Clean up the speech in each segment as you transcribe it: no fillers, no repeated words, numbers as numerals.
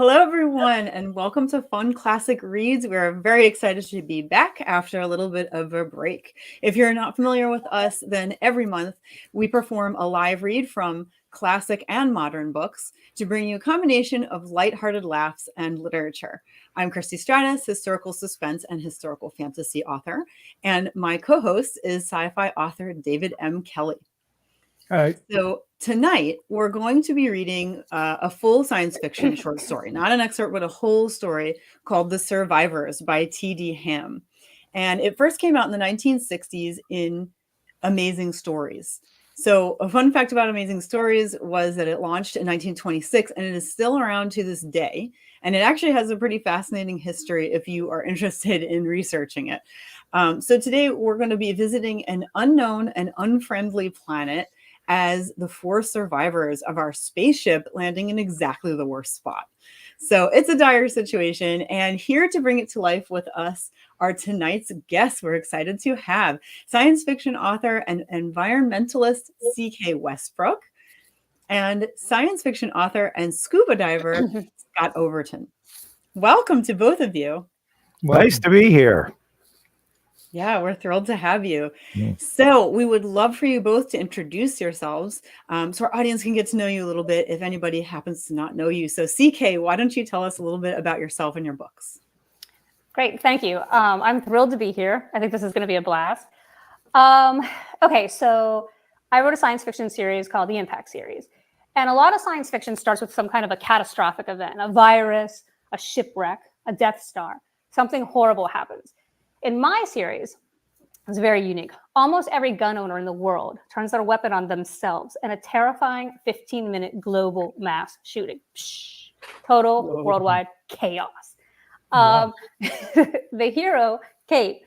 Hello, everyone, and welcome to Fun Classic Reads. We're very excited to be back after a little bit of a break. If you're not familiar with us, then every month we perform a live read from classic and modern books to bring you a combination of lighthearted laughs and literature. I'm Christie Stratos, historical suspense and historical fantasy author, and my co-host is sci-fi author David M. Kelly. Hi. So tonight we're going to be reading a full science fiction short story, not an excerpt, but a whole story called The Survivors by T.D. Hamm. And it first came out in the 1960s in Amazing Stories. So a fun fact about Amazing Stories was that it launched in 1926 and it is still around to this day. And it actually has a pretty fascinating history if you are interested in researching it. So today we're going to be visiting an unknown and unfriendly planet as the four survivors of our spaceship landing in exactly the worst spot. So it's a dire situation, and here to bring it to life with us are tonight's guests we're excited to have science fiction author and environmentalist C.K. Westbrook and science fiction author and scuba diver Scott Overton. Welcome to both of you. Nice to be here. Yeah, we're thrilled to have you. So we would love for you both to introduce yourselves so our audience can get to know you a little bit if anybody happens to not know you. So CK, why don't you tell us a little bit about yourself and your books? Great, thank you. I'm thrilled to be here. I think this is going to be a blast. Okay, so I wrote a science fiction series called the Impact series. And a lot of science fiction starts with some kind of a catastrophic event, a virus, a shipwreck, a Death Star. Something horrible happens. In my series, it's very unique. Almost every gun owner in the world turns their weapon on themselves in a terrifying 15-minute global mass shooting. Total worldwide chaos. The hero, Kate,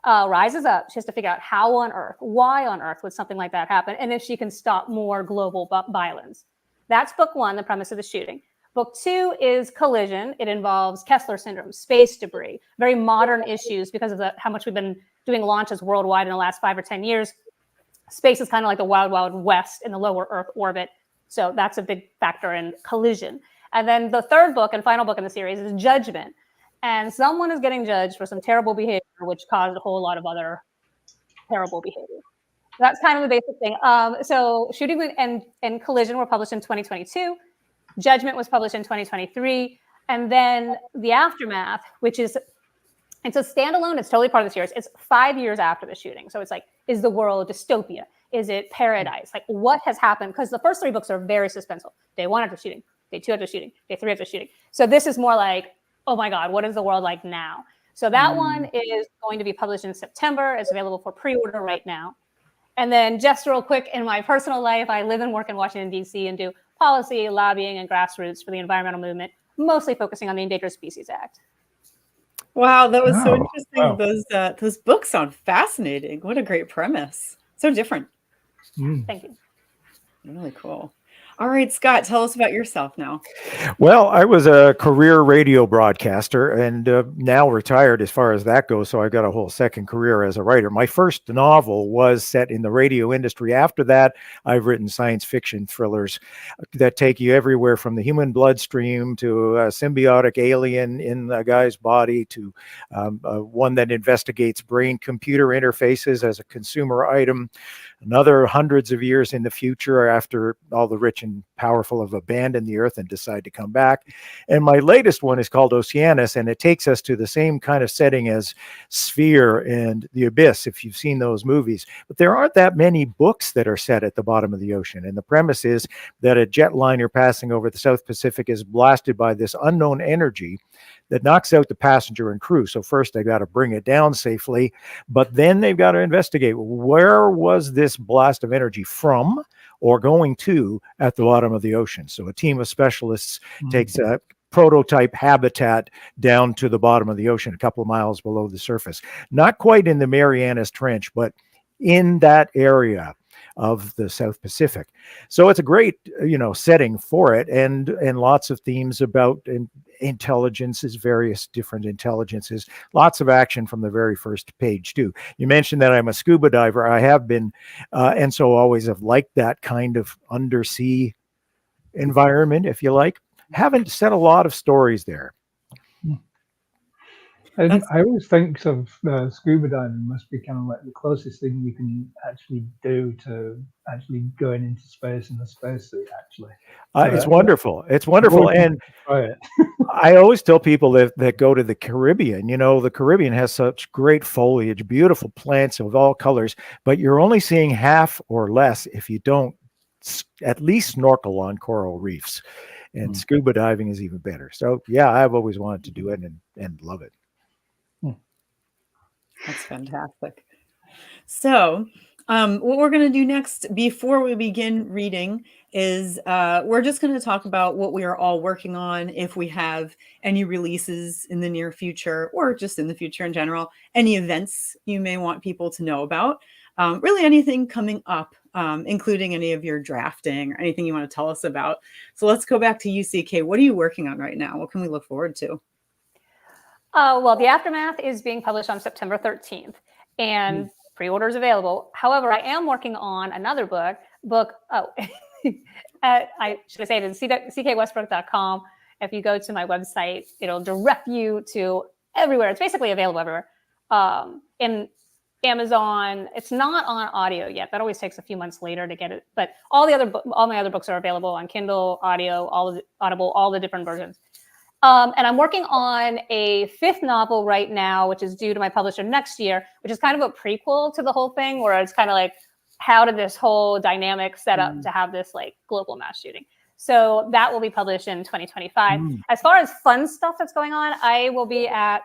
rises up. She has to figure out how on earth, why on earth would something like that happen, and if she can stop more global violence. That's book one, the premise of the shooting. Book two is Collision. It involves Kessler syndrome, space debris, very modern issues because of how much we've been doing launches worldwide in the last 5 or 10 years. Space is kind of like the wild, wild west in the lower Earth orbit. So that's a big factor in Collision. And then the third book and final book in the series is Judgment. And someone is getting judged for some terrible behavior, which caused a whole lot of other terrible behavior. That's kind of the basic thing. So Shooting and Collision were published in 2022. Judgment was published in 2023. And then The Aftermath, which is, it's a standalone, it's totally part of the series. It's 5 years after the shooting. So it's like, is the world dystopia? Is it paradise? Like, what has happened? Because the first 3 books are very suspenseful. Day 1 after shooting, day 2 after shooting, day 3 after shooting. So this is more like, oh my God, what is the world like now? So that one is going to be published in September. It's available for pre-order right now. And then just real quick, in my personal life, I live and work in Washington, D.C. and do policy, lobbying, and grassroots for the environmental movement, mostly focusing on the Endangered Species Act. Wow, that was so interesting. Wow. Those books sound fascinating. What a great premise. So different. Thank you. Really cool. All right, Scott, tell us about yourself now. Well, I was a career radio broadcaster and now retired as far as that goes. So I got a whole second career as a writer. My first novel was set in the radio industry. After that, I've written science fiction thrillers that take you everywhere from the human bloodstream to a symbiotic alien in a guy's body to one that investigates brain-computer interfaces as a consumer item. Another hundreds of years in the future after all the rich and powerful have abandoned the earth and decide to come back. And my latest one is called Oceanus, and it takes us to the same kind of setting as Sphere and The Abyss, if you've seen those movies. But there aren't that many books that are set at the bottom of the ocean. And the premise is that a jetliner passing over the South Pacific is blasted by this unknown energy that knocks out the passenger and crew. So first they got to bring it down safely, but then they've got to investigate where was this blast of energy from or going to at the bottom of the ocean. So a team of specialists takes a prototype habitat down to the bottom of the ocean, a couple of miles below the surface. Not quite in the Marianas Trench, but in that area of the South Pacific. So it's a great, setting for it, and lots of themes about intelligences, various different intelligences, lots of action from the very first page too. You mentioned that I'm a scuba diver. I have been, and so always have liked that kind of undersea environment, if you like. haven't set a lot of stories there. And I always think of scuba diving must be kind of like the closest thing you can actually do to actually going into space in a spacesuit. Actually, It's wonderful. It's wonderful, and try it. I always tell people that go to the Caribbean. You know, the Caribbean has such great foliage, beautiful plants of all colors, but you're only seeing half or less if you don't at least snorkel on coral reefs. And scuba diving is even better. So yeah, I've always wanted to do it and love it. That's fantastic. So, what we're going to do next before we begin reading is we're just going to talk about what we are all working on, if we have any releases in the near future or just in the future in general, any events you may want people to know about, really anything coming up, including any of your drafting or anything you want to tell us about. So let's go back to UCK. What are you working on right now? What can we look forward to? Well, The Aftermath is being published on September 13th, and pre-orders available. However, I am working on another book. I should say it is ckwestbrook.com. If you go to my website, it'll direct you to everywhere. It's basically available everywhere. In Amazon, it's not on audio yet. That always takes a few months later to get it. But all my other books are available on Kindle, audio, Audible, all the different versions. And I'm working on a 5th novel right now, which is due to my publisher next year, which is kind of a prequel to the whole thing, where it's kind of like, how did this whole dynamic set up to have this like global mass shooting? So that will be published in 2025. As far as fun stuff that's going on, I will be at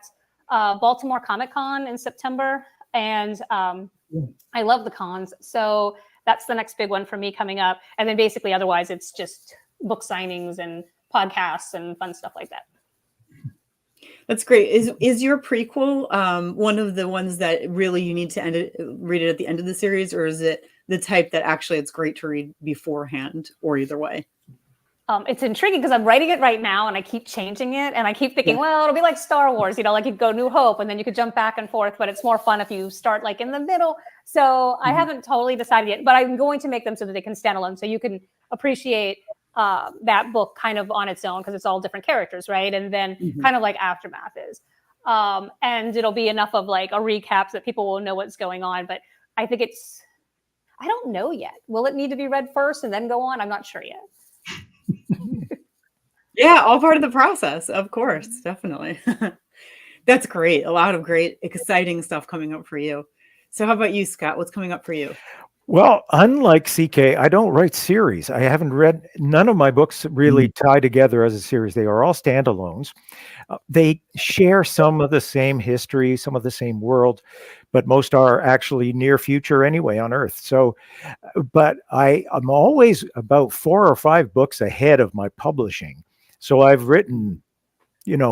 Baltimore Comic Con in September, and I love the cons. So that's the next big one for me coming up. And then basically otherwise it's just book signings and podcasts and fun stuff like that. That's great. Is your prequel one of the ones that really you need to read it at the end of the series, or is it the type that actually it's great to read beforehand, or either way? It's intriguing because I'm writing it right now and I keep changing it and I keep thinking, well, it'll be like Star Wars, like you go New Hope and then you could jump back and forth, but it's more fun if you start like in the middle. So I haven't totally decided yet, but I'm going to make them so that they can stand alone, so you can appreciate that book kind of on its own because it's all different characters, right? And then kind of like Aftermath is. And it'll be enough of like a recap so that people will know what's going on. But I think I don't know yet. Will it need to be read first and then go on? I'm not sure yet. Yeah, all part of the process, of course, definitely. That's great. A lot of great, exciting stuff coming up for you. So how about you, Scott? What's coming up for you? Well, unlike CK, I don't write series. I haven't read, none of my books really tie together as a series. They are all standalones. They share some of the same history, some of the same world, but most are actually near future anyway on Earth. So, but I'm always about 4 or 5 books ahead of my publishing. So I've written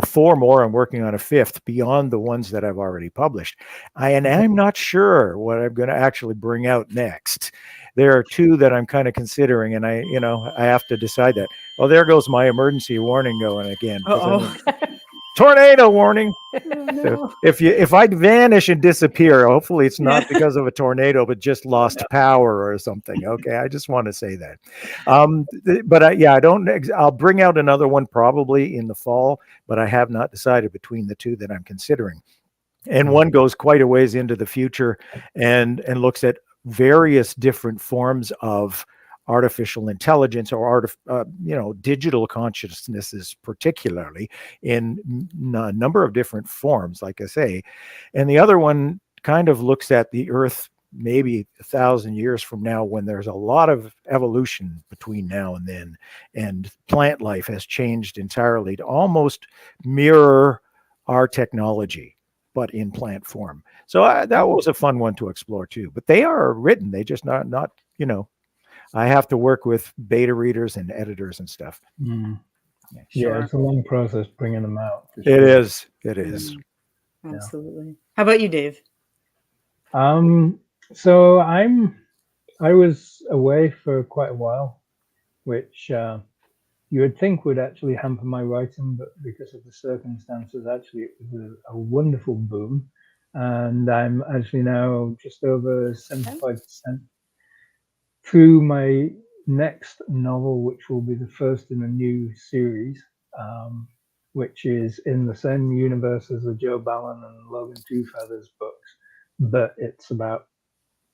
4 more. I'm working on a 5th beyond the ones that I've already published. And I'm not sure what I'm going to actually bring out next. There are 2 that I'm kind of considering, and I have to decide that. Well, there goes my emergency warning going again. Tornado warning. So if I vanish and disappear, hopefully it's not because of a tornado, but just lost power or something. Okay, I just want to say that. But I'll bring out another one probably in the fall, but I have not decided between the 2 that I'm considering. And one goes quite a ways into the future and looks at various different forms of artificial intelligence or digital consciousnesses, particularly in a number of different forms, like I say. And the other one kind of looks at the Earth maybe 1,000 years from now, when there's a lot of evolution between now and then, and plant life has changed entirely to almost mirror our technology, but in plant form. So that was a fun one to explore too. But they are written; they just not I have to work with beta readers and editors and stuff. Yeah, it's a long process bringing them out. It is. It is. Absolutely. How about you, Dave? So I was away for quite a while, which you would think would actually hamper my writing, but because of the circumstances, actually it was a wonderful boom. And I'm actually now just over 75% through my next novel, which will be the first in a new series, which is in the same universe as the Joe Ballon and Logan Two Feathers books, but it's about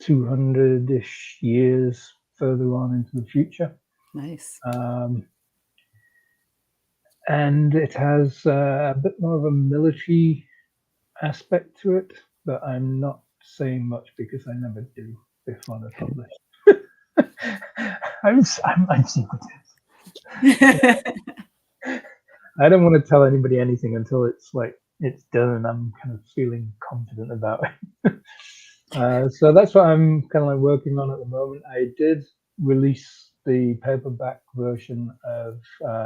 200-ish years further on into the future. Nice. And it has a bit more of a military aspect to it, but I'm not saying much because I never do before they're published. I'm secretive. I don't want to tell anybody anything until it's done and I'm kind of feeling confident about it. So that's what I'm kind of like working on at the moment. I did release the paperback version of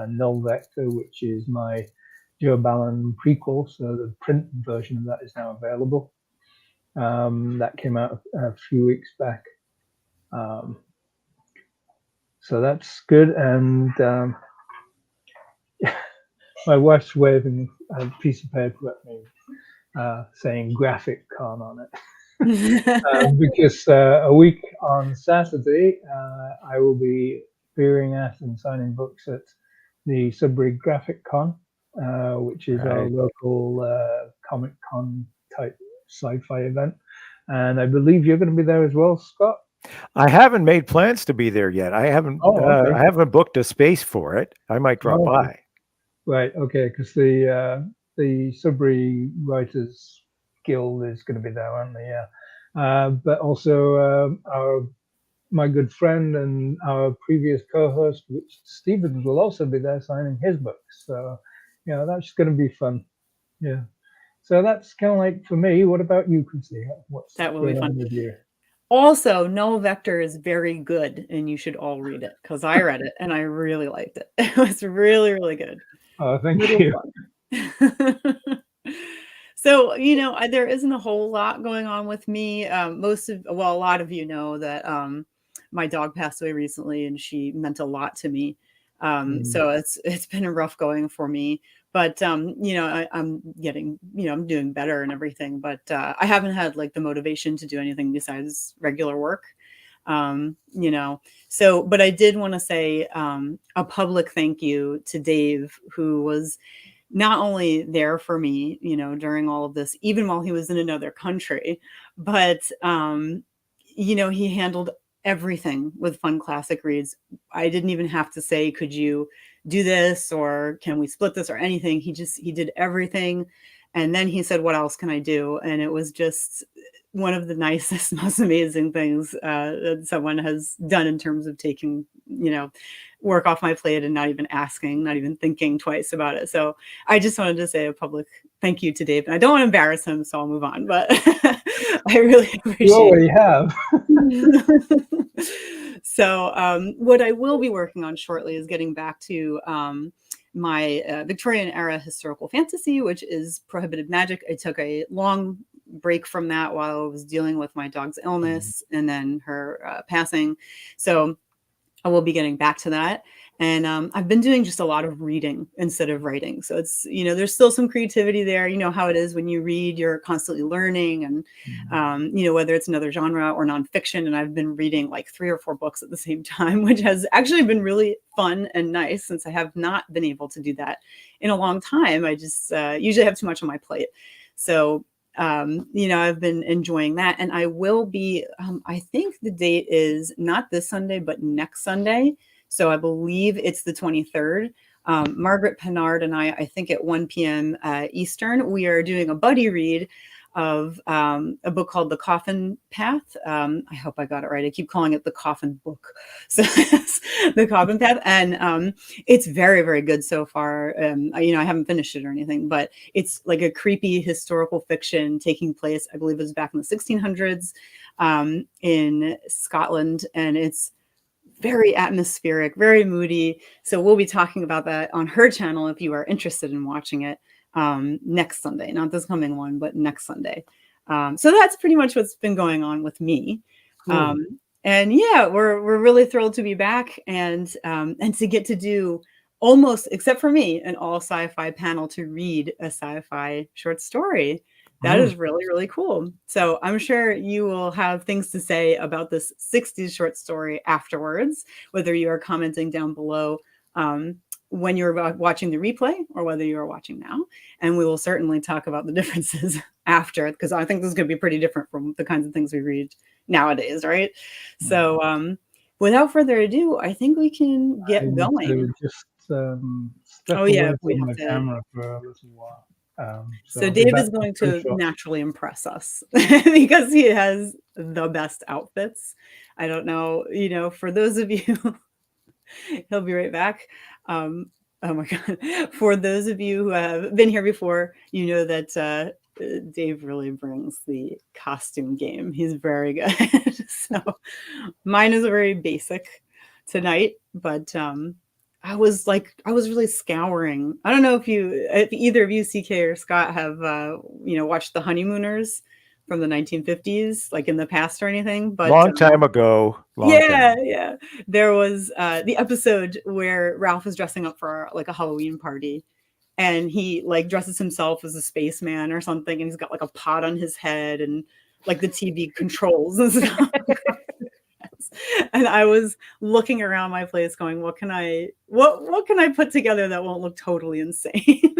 Null Vector, which is my Joe Ballon prequel. So the print version of that is now available. That came out a few weeks back. So that's good. And my wife's waving a piece of paper at me saying graphic con on it. Because a week on Saturday, I will be appearing at and signing books at the Sudbury Graphic Con, which is our local Comic Con type sci-fi event. And I believe you're going to be there as well, Scott. I haven't made plans to be there yet. I haven't. Okay. I haven't booked a space for it. I might drop by. Right. Okay. Because the Sudbury Writers Guild is going to be there, aren't they? Yeah. But also my good friend and our previous co-host, Rich Stevens, will also be there signing his books. So, that's going to be fun. Yeah. So that's kind of like for me. What about you, Christie? That will be fun with you? Also, Null Vector is very good, and you should all read it because I read it and I really liked it. It was really, really good. Oh, thank you. So, there isn't a whole lot going on with me. A lot of you know that my dog passed away recently, and she meant a lot to me. So it's been rough going for me. But I'm getting, I'm doing better and everything. But I haven't had like the motivation to do anything besides regular work. So, but I did want to say a public thank you to Dave, who was not only there for me, during all of this, even while he was in another country, but, he handled everything with Fun Classic Reads. I didn't even have to say, could you do this or can we split this or anything? He did everything. And then he said, what else can I do? And it was just one of the nicest, most amazing things that someone has done in terms of taking, work off my plate and not even asking, not even thinking twice about it. So I just wanted to say a public thank you to Dave. And I don't want to embarrass him, so I'll move on, but I really appreciate You already have. So what I will be working on shortly is getting back to my Victorian era historical fantasy, which is Prohibited Magic. I took a long break from that while I was dealing with my dog's illness and then her passing. So I will be getting back to that. And I've been doing just a lot of reading instead of writing. So it's, there's still some creativity there. You know how it is when you read, you're constantly learning and, whether it's another genre or nonfiction. And I've been reading like 3 or 4 books at the same time, which has actually been really fun and nice since I have not been able to do that in a long time. I just usually have too much on my plate. So, I've been enjoying that. And I will be, I think the date is not this Sunday, but next Sunday. So I believe it's the 23rd. Margaret, Pinard, and I think at 1 p.m. Eastern, we are doing a buddy read of a book called The Coffin Path. I hope I got it right. I keep calling it The Coffin Book. So The Coffin Path. And it's very, very good so far. I haven't finished it or anything, but it's like a creepy historical fiction taking place, I believe it was back in the 1600s in Scotland. And it's very atmospheric, very moody. So we'll be talking about that on her channel if you are interested in watching it next Sunday, not this coming one, but next Sunday. So that's pretty much what's been going on with me. And yeah, we're really thrilled to be back and to get to do almost, except for me, an all sci-fi panel to read a sci-fi short story. That is really, really cool. So I'm sure you will have things to say about this 60s short story afterwards, whether you are commenting down below when you're watching the replay or whether you're watching now. And we will certainly talk about the differences after, because I think this is going to be pretty different from the kinds of things we read nowadays, right? So without further ado, I think we can get going. Just step yeah, away we from have the to. camera for a little while. So Dave is going to naturally impress us because he has the best outfits. I don't know, for those of you, he'll be right back. Oh my God. For those of you who have been here before, you know that Dave really brings the costume game. He's very good. So mine is very basic tonight, but I was really scouring. I don't know if either of you, CK or Scott, have watched The Honeymooners from the 1950s, like in the past or anything. But long time ago. Yeah. There was the episode where Ralph is dressing up for like a Halloween party, and he like dresses himself as a spaceman or something, and he's got like a pot on his head and like the TV controls and stuff. And I was looking around my place going, what can I put together that won't look totally insane?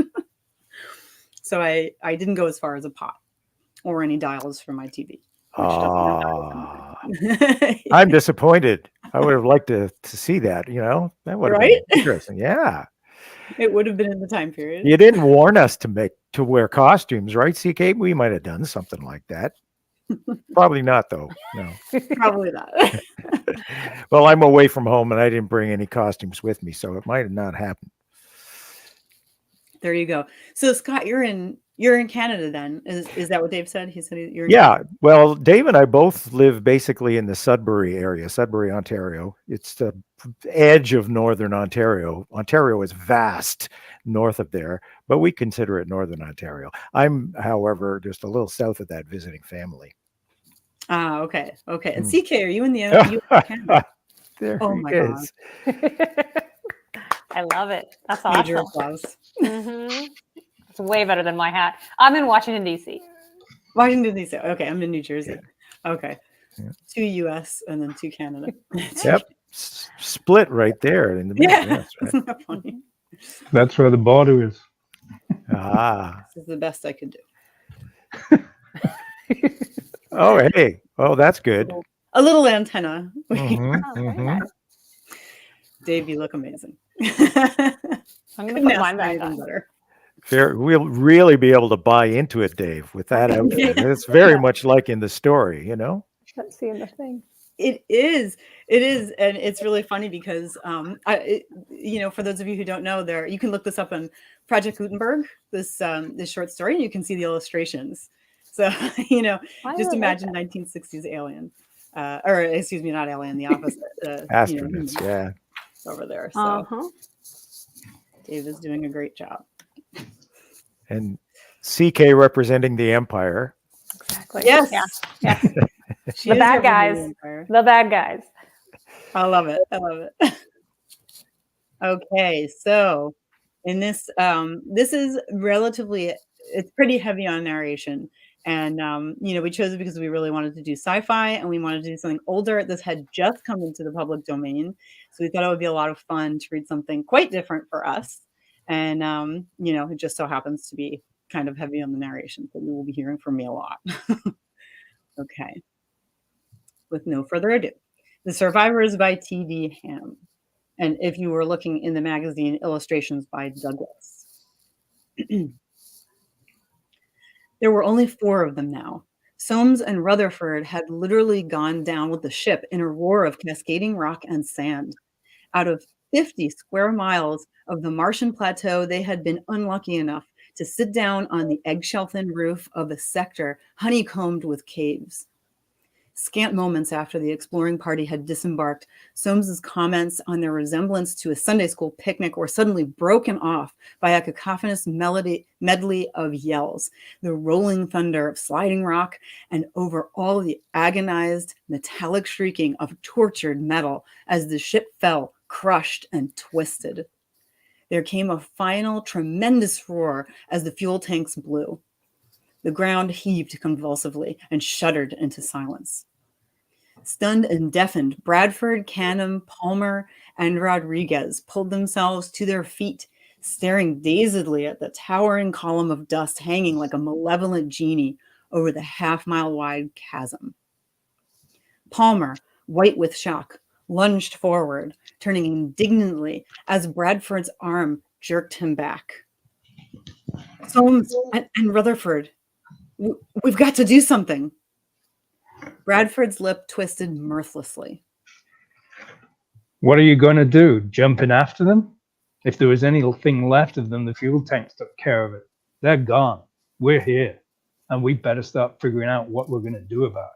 So I didn't go as far as a pot or any dials for my TV. I'm disappointed. I would have liked to see that, that would have been interesting. Yeah. It would have been in the time period. You didn't warn us to wear costumes, right, CK? We might have done something like that. Probably not, though. No. Probably not. Well, I'm away from home and I didn't bring any costumes with me, so it might have not happened. There you go. So Scott, you're in Canada then. Is that what Dave said? He said you're in Canada? Well, Dave and I both live basically in the Sudbury area, Sudbury, Ontario. It's the edge of northern Ontario. Ontario is vast north of there, but we consider it northern Ontario. I'm, however, just a little south of that, visiting family. Ah, okay. And CK, are you in the US Canada? There oh my God. I love it. That's awesome. Major applause. It's way better than my hat. I'm in Washington, D.C. Washington, D.C. Okay, I'm in New Jersey. Yeah. Okay. Yeah. 2 U.S. and then 2 Canada. Yep. Split right there in the middle. Yeah. Yes, right. Isn't that funny? That's where the border is. This is the best I could do. Oh, hey. Oh, that's good. A little antenna. Dave, you look amazing. I'm going to put mine back on. Better. We'll really be able to buy into it, Dave, with that outfit. It's very much like in the story, Let's see in the thing. It is, and it's really funny because, for those of you who don't know, you can look this up on Project Gutenberg, this short story, and you can see the illustrations. So, just imagine 1960s Alien, or excuse me, not Alien, the opposite. Astronauts, yeah. Over there. So Dave is doing a great job. And CK representing the Empire. Exactly. Yes. Yeah. The bad guys. The bad guys. I love it. Okay, so in this, this is it's pretty heavy on narration. And, we chose it because we really wanted to do sci-fi and we wanted to do something older. This had just come into the public domain. So we thought it would be a lot of fun to read something quite different for us. And, it just so happens to be kind of heavy on the narration. So you will be hearing from me a lot. Okay. With no further ado, The Survivors by T.D. Hamm. And if you were looking in the magazine, illustrations by Douglas. There were only 4 of them now. Soames and Rutherford had literally gone down with the ship in a roar of cascading rock and sand. Out of 50 square miles of the Martian plateau, they had been unlucky enough to sit down on the eggshell-thin roof of a sector honeycombed with caves. Scant moments after the exploring party had disembarked, Soames's comments on their resemblance to a Sunday school picnic were suddenly broken off by a cacophonous medley of yells, the rolling thunder of sliding rock, and over all the agonized metallic shrieking of tortured metal as the ship fell, crushed and twisted. There came a final tremendous roar as the fuel tanks blew. The ground heaved convulsively and shuddered into silence. Stunned and deafened, Bradford, Canham, Palmer, and Rodriguez pulled themselves to their feet, staring dazedly at the towering column of dust hanging like a malevolent genie over the half-mile-wide chasm. Palmer, white with shock, lunged forward, turning indignantly as Bradford's arm jerked him back. Soames and Rutherford, we've got to do something. Bradford's lip twisted mirthlessly. What are you going to do? Jump in after them? If there was anything left of them, the fuel tanks took care of it. They're gone. We're here. And we better start figuring out what we're going to do about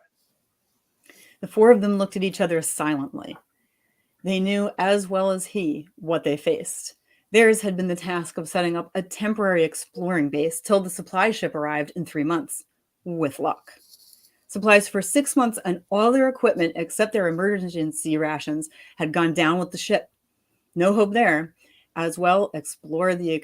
it. The four of them looked at each other silently. They knew as well as he what they faced. Theirs had been the task of setting up a temporary exploring base till the supply ship arrived in 3 months, with luck. Supplies for 6 months and all their equipment except their emergency rations had gone down with the ship. No hope there. As well, explore the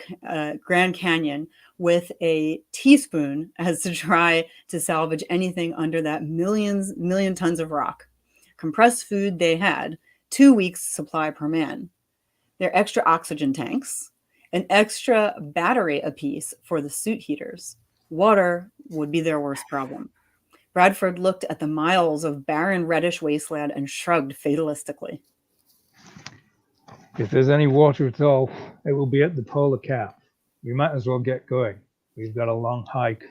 Grand Canyon with a teaspoon as to try to salvage anything under that million tons of rock. Compressed food they had, 2 weeks supply per man. Their extra oxygen tanks, an extra battery apiece for the suit heaters. Water would be their worst problem. Bradford looked at the miles of barren reddish wasteland and shrugged fatalistically. If there's any water at all, it will be at the polar cap. We might as well get going. We've got a long hike.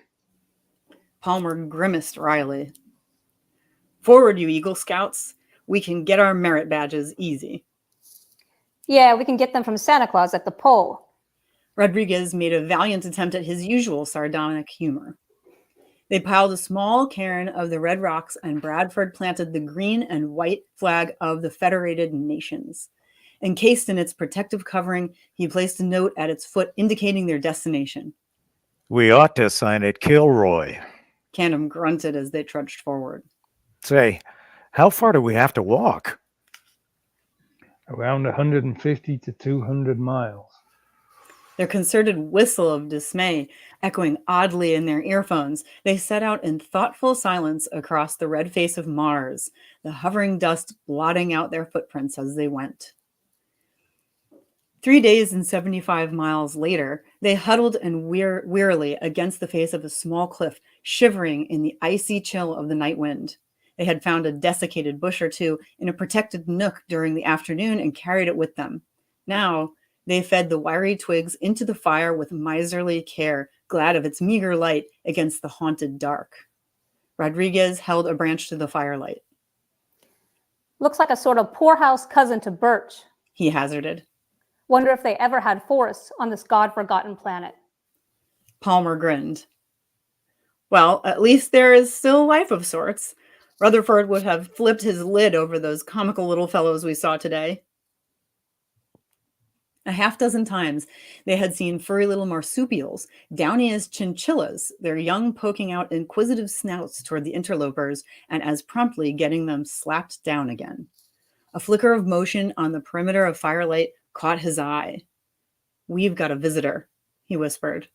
Palmer grimaced wryly. Forward, you Eagle Scouts. We can get our merit badges easy. Yeah, we can get them from Santa Claus at the pole. Rodriguez made a valiant attempt at his usual sardonic humor. They piled a small cairn of the red rocks, and Bradford planted the green and white flag of the Federated Nations. Encased in its protective covering, he placed a note at its foot indicating their destination. We ought to sign it Kilroy. Canham grunted as they trudged forward. Say, how far do we have to walk? Around 150 to 200 miles. Their concerted whistle of dismay echoing oddly in their earphones, they set out in thoughtful silence across the red face of Mars, the hovering dust blotting out their footprints as they went. 3 days and 75 miles later, they huddled and wearily against the face of a small cliff, shivering in the icy chill of the night wind. They had found a desiccated bush or two in a protected nook during the afternoon and carried it with them. Now, they fed the wiry twigs into the fire with miserly care, glad of its meager light against the haunted dark. Rodriguez held a branch to the firelight. Looks like a sort of poorhouse cousin to birch, He hazarded. Wonder if they ever had forests on this god-forgotten planet. Palmer grinned. Well, at least there is still life of sorts. Rutherford would have flipped his lid over those comical little fellows we saw today. A half dozen times they had seen furry little marsupials, downy as chinchillas, their young poking out inquisitive snouts toward the interlopers and as promptly getting them slapped down again. A flicker of motion on the perimeter of firelight caught his eye. We've got a visitor, he whispered.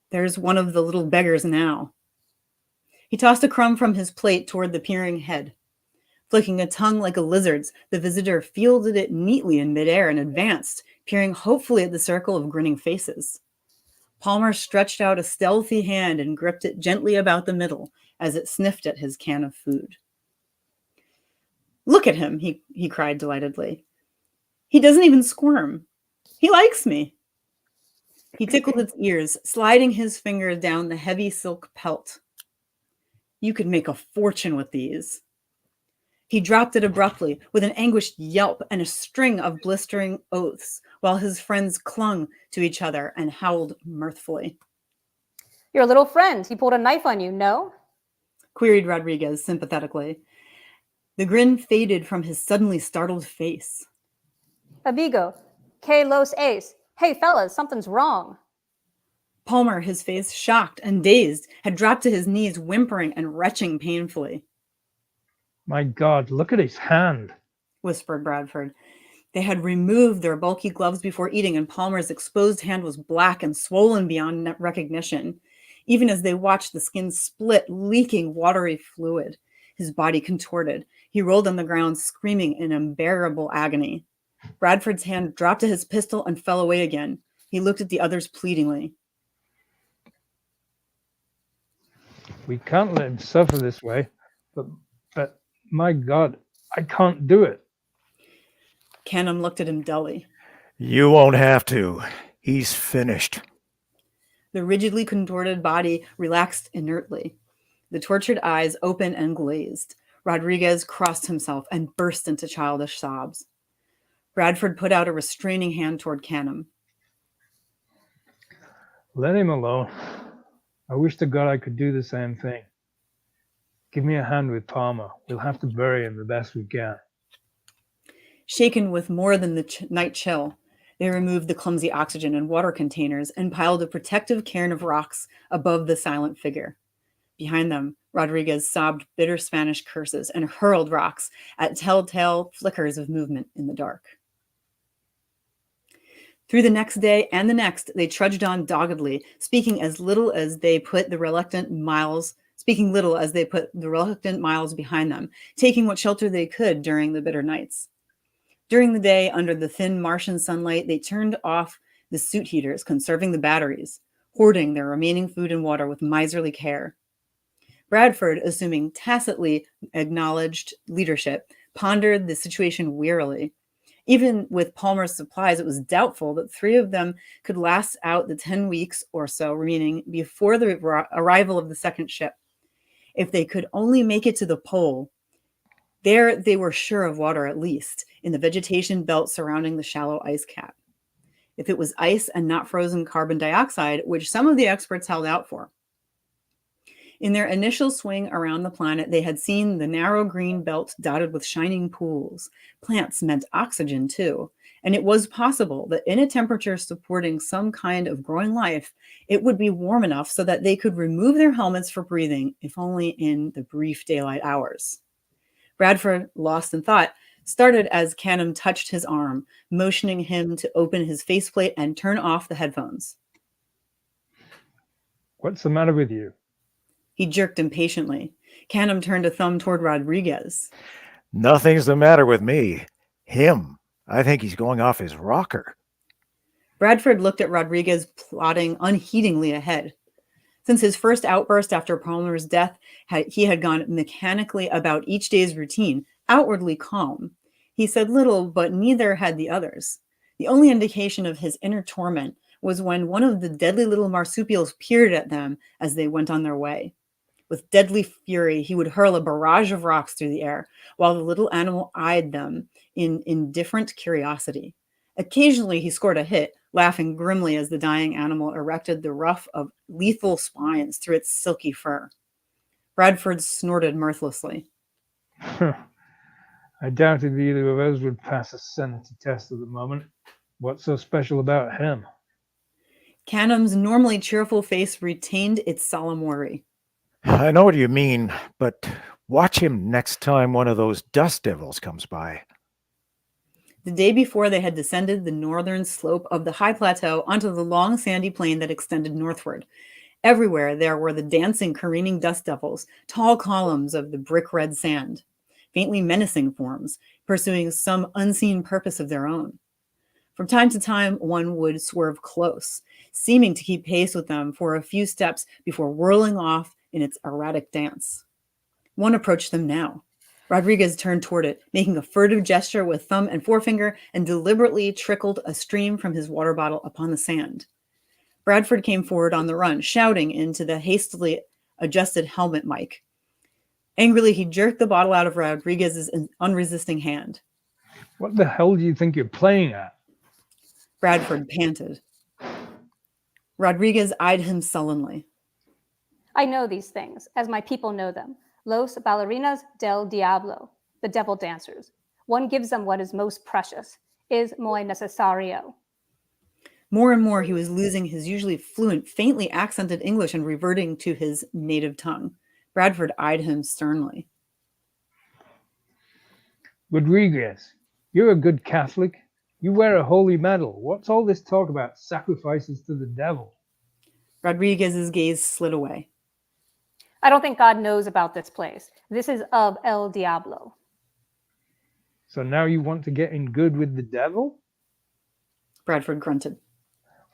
There's one of the little beggars now. He tossed a crumb from his plate toward the peering head. Flicking a tongue like a lizard's, the visitor fielded it neatly in midair and advanced, peering hopefully at the circle of grinning faces. Palmer stretched out a stealthy hand and gripped it gently about the middle as it sniffed at his can of food. Look at him, he cried delightedly. He doesn't even squirm. He likes me. He tickled its ears, sliding his finger down the heavy silk pelt. You could make a fortune with these. He dropped it abruptly with an anguished yelp and a string of blistering oaths, while his friends clung to each other and howled mirthfully. Your little friend, he pulled a knife on you, no? Queried Rodriguez sympathetically. The grin faded from his suddenly startled face. Amigo, que los es. Hey, fellas, something's wrong. Palmer, his face shocked and dazed, had dropped to his knees, whimpering and retching painfully. My God, look at his hand, whispered Bradford. They had removed their bulky gloves before eating, and Palmer's exposed hand was black and swollen beyond recognition. Even as they watched, the skin split, leaking watery fluid. His body contorted. He rolled on the ground, screaming in unbearable agony. Bradford's hand dropped to his pistol and fell away again. He looked at the others pleadingly. We can't let him suffer this way, but my God, I can't do it. Canham looked at him dully. You won't have to. He's finished. The rigidly contorted body relaxed inertly. The tortured eyes open and glazed. Rodriguez crossed himself and burst into childish sobs. Bradford put out a restraining hand toward Canham. Let him alone. I wish to God I could do the same thing. Give me a hand with Palmer. We'll have to bury him the best we can. Shaken with more than the night chill, they removed the clumsy oxygen and water containers and piled a protective cairn of rocks above the silent figure. Behind them, Rodriguez sobbed bitter Spanish curses and hurled rocks at telltale flickers of movement in the dark. Through the next day and the next, they trudged on doggedly, speaking little as they put the reluctant miles behind them, taking what shelter they could during the bitter nights. During the day, under the thin Martian sunlight, they turned off the suit heaters, conserving the batteries, hoarding their remaining food and water with miserly care. Bradford, assuming tacitly acknowledged leadership, pondered the situation wearily. Even with Palmer's supplies, it was doubtful that 3 of them could last out the 10 weeks or so remaining before the arrival of the second ship. If they could only make it to the pole, there they were sure of water at least, in the vegetation belt surrounding the shallow ice cap. If it was ice and not frozen carbon dioxide, which some of the experts held out for. In their initial swing around the planet, they had seen the narrow green belt dotted with shining pools. Plants meant oxygen, too. And it was possible that in a temperature supporting some kind of growing life, it would be warm enough so that they could remove their helmets for breathing, if only in the brief daylight hours. Bradford, lost in thought, started as Canham touched his arm, motioning him to open his faceplate and turn off the headphones. What's the matter with you? He jerked impatiently. Canham turned a thumb toward Rodriguez. Nothing's the matter with me. Him. I think he's going off his rocker. Bradford looked at Rodriguez, plodding unheedingly ahead. Since his first outburst after Palmer's death, he had gone mechanically about each day's routine, outwardly calm. He said little, but neither had the others. The only indication of his inner torment was when one of the deadly little marsupials peered at them as they went on their way. With deadly fury, he would hurl a barrage of rocks through the air, while the little animal eyed them in indifferent curiosity. Occasionally, he scored a hit, laughing grimly as the dying animal erected the ruff of lethal spines through its silky fur. Bradford snorted mirthlessly. I doubted either of us would pass a sanity test at the moment. What's so special about him? Canham's normally cheerful face retained its solemn worry. I know what you mean, but watch him next time one of those dust devils comes by. The day before, they had descended the northern slope of the high plateau onto the long sandy plain that extended northward. Everywhere there were the dancing, careening dust devils, tall columns of the brick-red sand, faintly menacing forms, pursuing some unseen purpose of their own. From time to time, one would swerve close, seeming to keep pace with them for a few steps before whirling off in its erratic dance. One approached them now. Rodriguez turned toward it, making a furtive gesture with thumb and forefinger, and deliberately trickled a stream from his water bottle upon the sand. Bradford came forward on the run, shouting into the hastily adjusted helmet mic. Angrily, he jerked the bottle out of Rodriguez's unresisting hand. What the hell do you think you're playing at? Bradford panted. Rodriguez eyed him sullenly. I know these things, as my people know them. Los ballerinas del diablo, the devil dancers. One gives them what is most precious, is muy necesario. More and more, he was losing his usually fluent, faintly accented English and reverting to his native tongue. Bradford eyed him sternly. Rodriguez, you're a good Catholic. You wear a holy medal. What's all this talk about sacrifices to the devil? Rodriguez's gaze slid away. I don't think God knows about this place. This is of El Diablo. So now you want to get in good with the devil? Bradford grunted.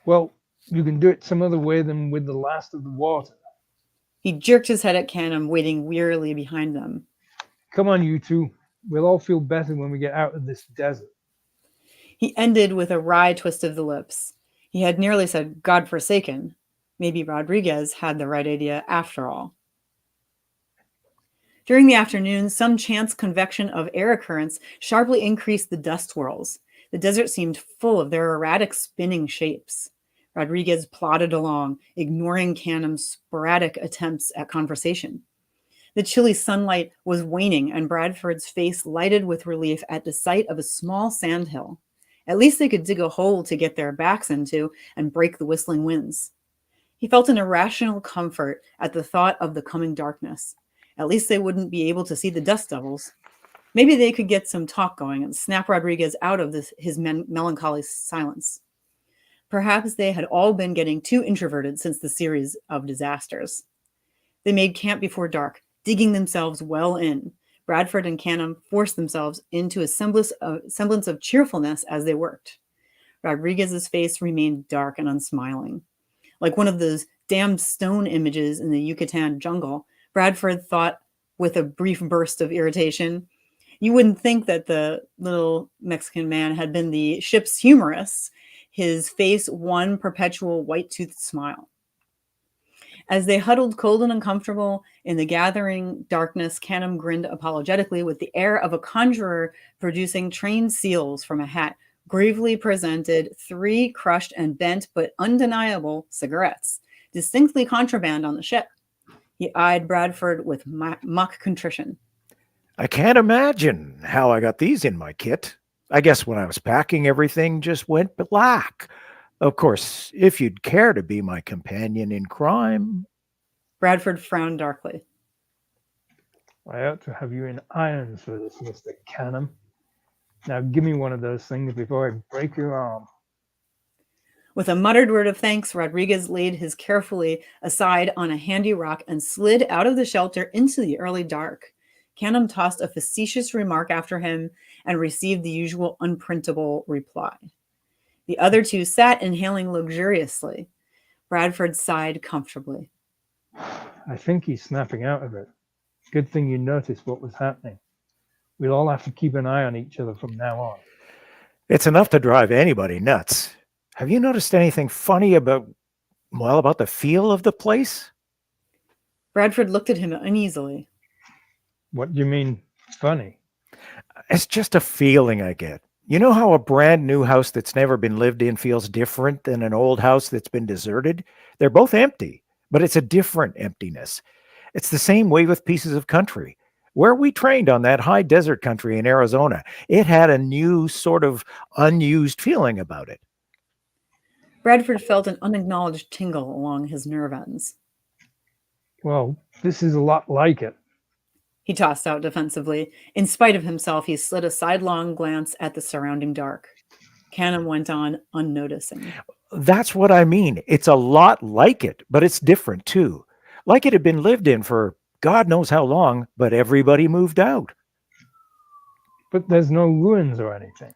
Well, you can do it some other way than with the last of the water. He jerked his head at Canham, waiting wearily behind them. Come on, you two. We'll all feel better when we get out of this desert. He ended with a wry twist of the lips. He had nearly said "godforsaken." Maybe Rodriguez had the right idea after all. During the afternoon, some chance convection of air currents sharply increased the dust swirls. The desert seemed full of their erratic spinning shapes. Rodriguez plodded along, ignoring Canham's sporadic attempts at conversation. The chilly sunlight was waning, and Bradford's face lighted with relief at the sight of a small sandhill. At least they could dig a hole to get their backs into and break the whistling winds. He felt an irrational comfort at the thought of the coming darkness. At least they wouldn't be able to see the dust devils. Maybe they could get some talk going and snap Rodriguez out of his melancholy silence. Perhaps they had all been getting too introverted since the series of disasters. They made camp before dark, digging themselves well in. Bradford and Canham forced themselves into a semblance of cheerfulness as they worked. Rodriguez's face remained dark and unsmiling. Like one of those damned stone images in the Yucatan jungle, Bradford thought with a brief burst of irritation. You wouldn't think that the little Mexican man had been the ship's humorist, his face one perpetual white-toothed smile. As they huddled cold and uncomfortable in the gathering darkness, Canham grinned apologetically with the air of a conjurer producing trained seals from a hat, gravely presented 3 crushed and bent but undeniable cigarettes, distinctly contraband on the ship. He eyed Bradford with mock contrition. I can't imagine how I got these in my kit. I guess when I was packing, everything just went black. Of course, if you'd care to be my companion in crime. Bradford frowned darkly. I ought to have you in irons for this, Mr. Canham. Now give me one of those things before I break your arm. With a muttered word of thanks, Rodriguez laid his carefully aside on a handy rock and slid out of the shelter into the early dark. Canham tossed a facetious remark after him and received the usual unprintable reply. The other two sat inhaling luxuriously. Bradford sighed comfortably. I think he's snapping out of it. Good thing you noticed what was happening. We'll all have to keep an eye on each other from now on. It's enough to drive anybody nuts. Have you noticed anything funny about the feel of the place? Bradford looked at him uneasily. What do you mean, funny? It's just a feeling I get. You know how a brand new house that's never been lived in feels different than an old house that's been deserted? They're both empty, but it's a different emptiness. It's the same way with pieces of country. Where we trained on that high desert country in Arizona, it had a new sort of unused feeling about it. Bradford felt an unacknowledged tingle along his nerve ends. Well, this is a lot like it. He tossed out defensively. In spite of himself, he slid a sidelong glance at the surrounding dark. Canham went on, unnoticing. That's what I mean. It's a lot like it, but it's different too. Like it had been lived in for God knows how long, but everybody moved out. But there's no ruins or anything.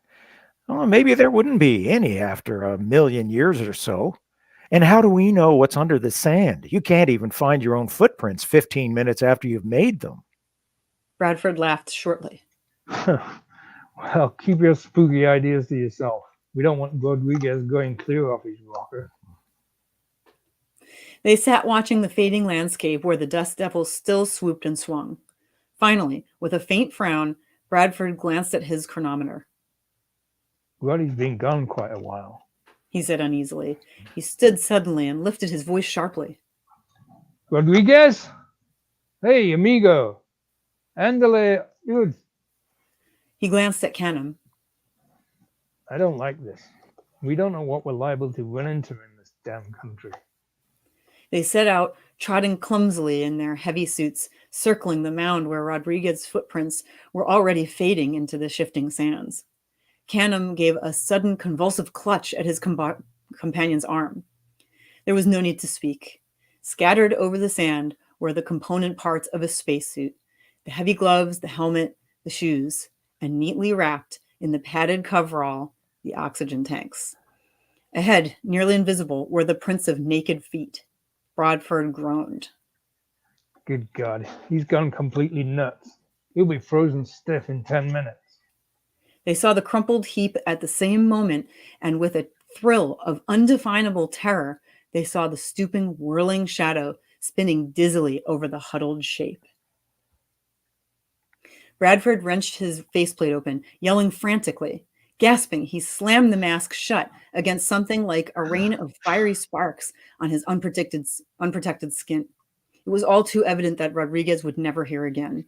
Well, maybe there wouldn't be any after 1,000,000 years or so. And how do we know what's under the sand? You can't even find your own footprints 15 minutes after you've made them. Bradford laughed shortly. Well, keep your spooky ideas to yourself. We don't want Rodriguez going clear off his rocker. They sat watching the fading landscape where the dust devils still swooped and swung. Finally, with a faint frown, Bradford glanced at his chronometer. Roddy's been gone quite a while, he said uneasily. He stood suddenly and lifted his voice sharply. Rodriguez? Hey, amigo. Andale, dude. He glanced at Canham. I don't like this. We don't know what we're liable to run into in this damn country. They set out, trotting clumsily in their heavy suits, circling the mound where Rodriguez's footprints were already fading into the shifting sands. Canham gave a sudden convulsive clutch at his companion's arm. There was no need to speak. Scattered over the sand were the component parts of a spacesuit, the heavy gloves, the helmet, the shoes, and neatly wrapped in the padded coverall, the oxygen tanks. Ahead, nearly invisible, were the prints of naked feet. Bradford groaned. Good God, he's gone completely nuts. He'll be frozen stiff in 10 minutes. They saw the crumpled heap at the same moment, and with a thrill of undefinable terror, they saw the stooping, whirling shadow spinning dizzily over the huddled shape. Bradford wrenched his faceplate open, yelling frantically. Gasping, he slammed the mask shut against something like a rain of fiery sparks on his unprotected skin. It was all too evident that Rodriguez would never hear again.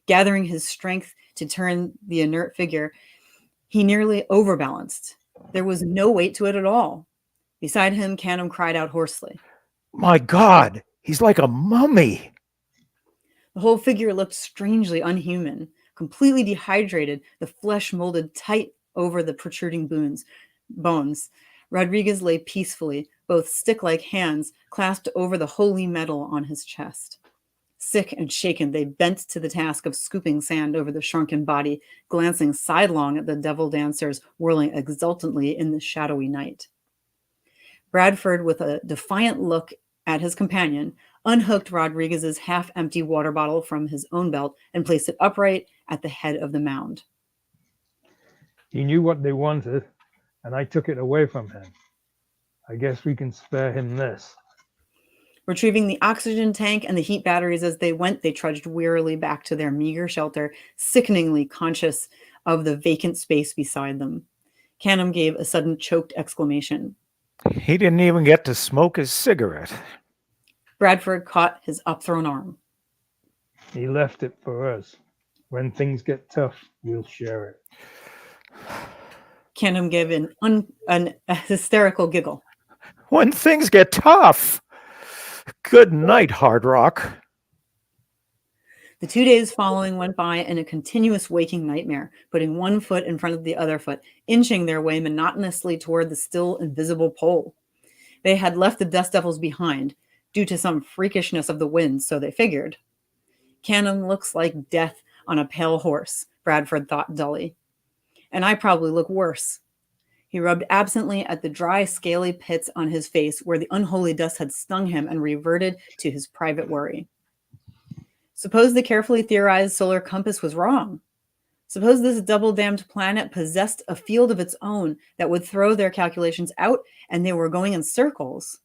Gathering his strength to turn the inert figure, he nearly overbalanced. There was no weight to it at all. Beside him, Canham cried out hoarsely. My God, he's like a mummy. The whole figure looked strangely unhuman, completely dehydrated, the flesh molded tight over the protruding bones. Rodriguez lay peacefully, both stick-like hands clasped over the holy metal on his chest. Sick and shaken, they bent to the task of scooping sand over the shrunken body, glancing sidelong at the devil dancers whirling exultantly in the shadowy night. Bradford, with a defiant look at his companion, unhooked Rodriguez's half-empty water bottle from his own belt and placed it upright at the head of the mound. He knew what they wanted, and I took it away from him. I guess we can spare him this. Retrieving the oxygen tank and the heat batteries as they went, they trudged wearily back to their meager shelter, sickeningly conscious of the vacant space beside them. Canham gave a sudden choked exclamation. He didn't even get to smoke his cigarette. Bradford caught his upthrown arm. He left it for us. When things get tough, we'll share it. Canham gave a hysterical giggle. When things get tough. Good night, Hard Rock. The 2 days following went by in a continuous waking nightmare, putting one foot in front of the other foot, inching their way monotonously toward the still invisible pole. They had left the dust devils behind, due to some freakishness of the wind, so they figured. Canham looks like death on a pale horse, Bradford thought dully. And I probably look worse. He rubbed absently at the dry, scaly pits on his face where the unholy dust had stung him and reverted to his private worry. Suppose the carefully theorized solar compass was wrong. Suppose this double-damned planet possessed a field of its own that would throw their calculations out and they were going in circles.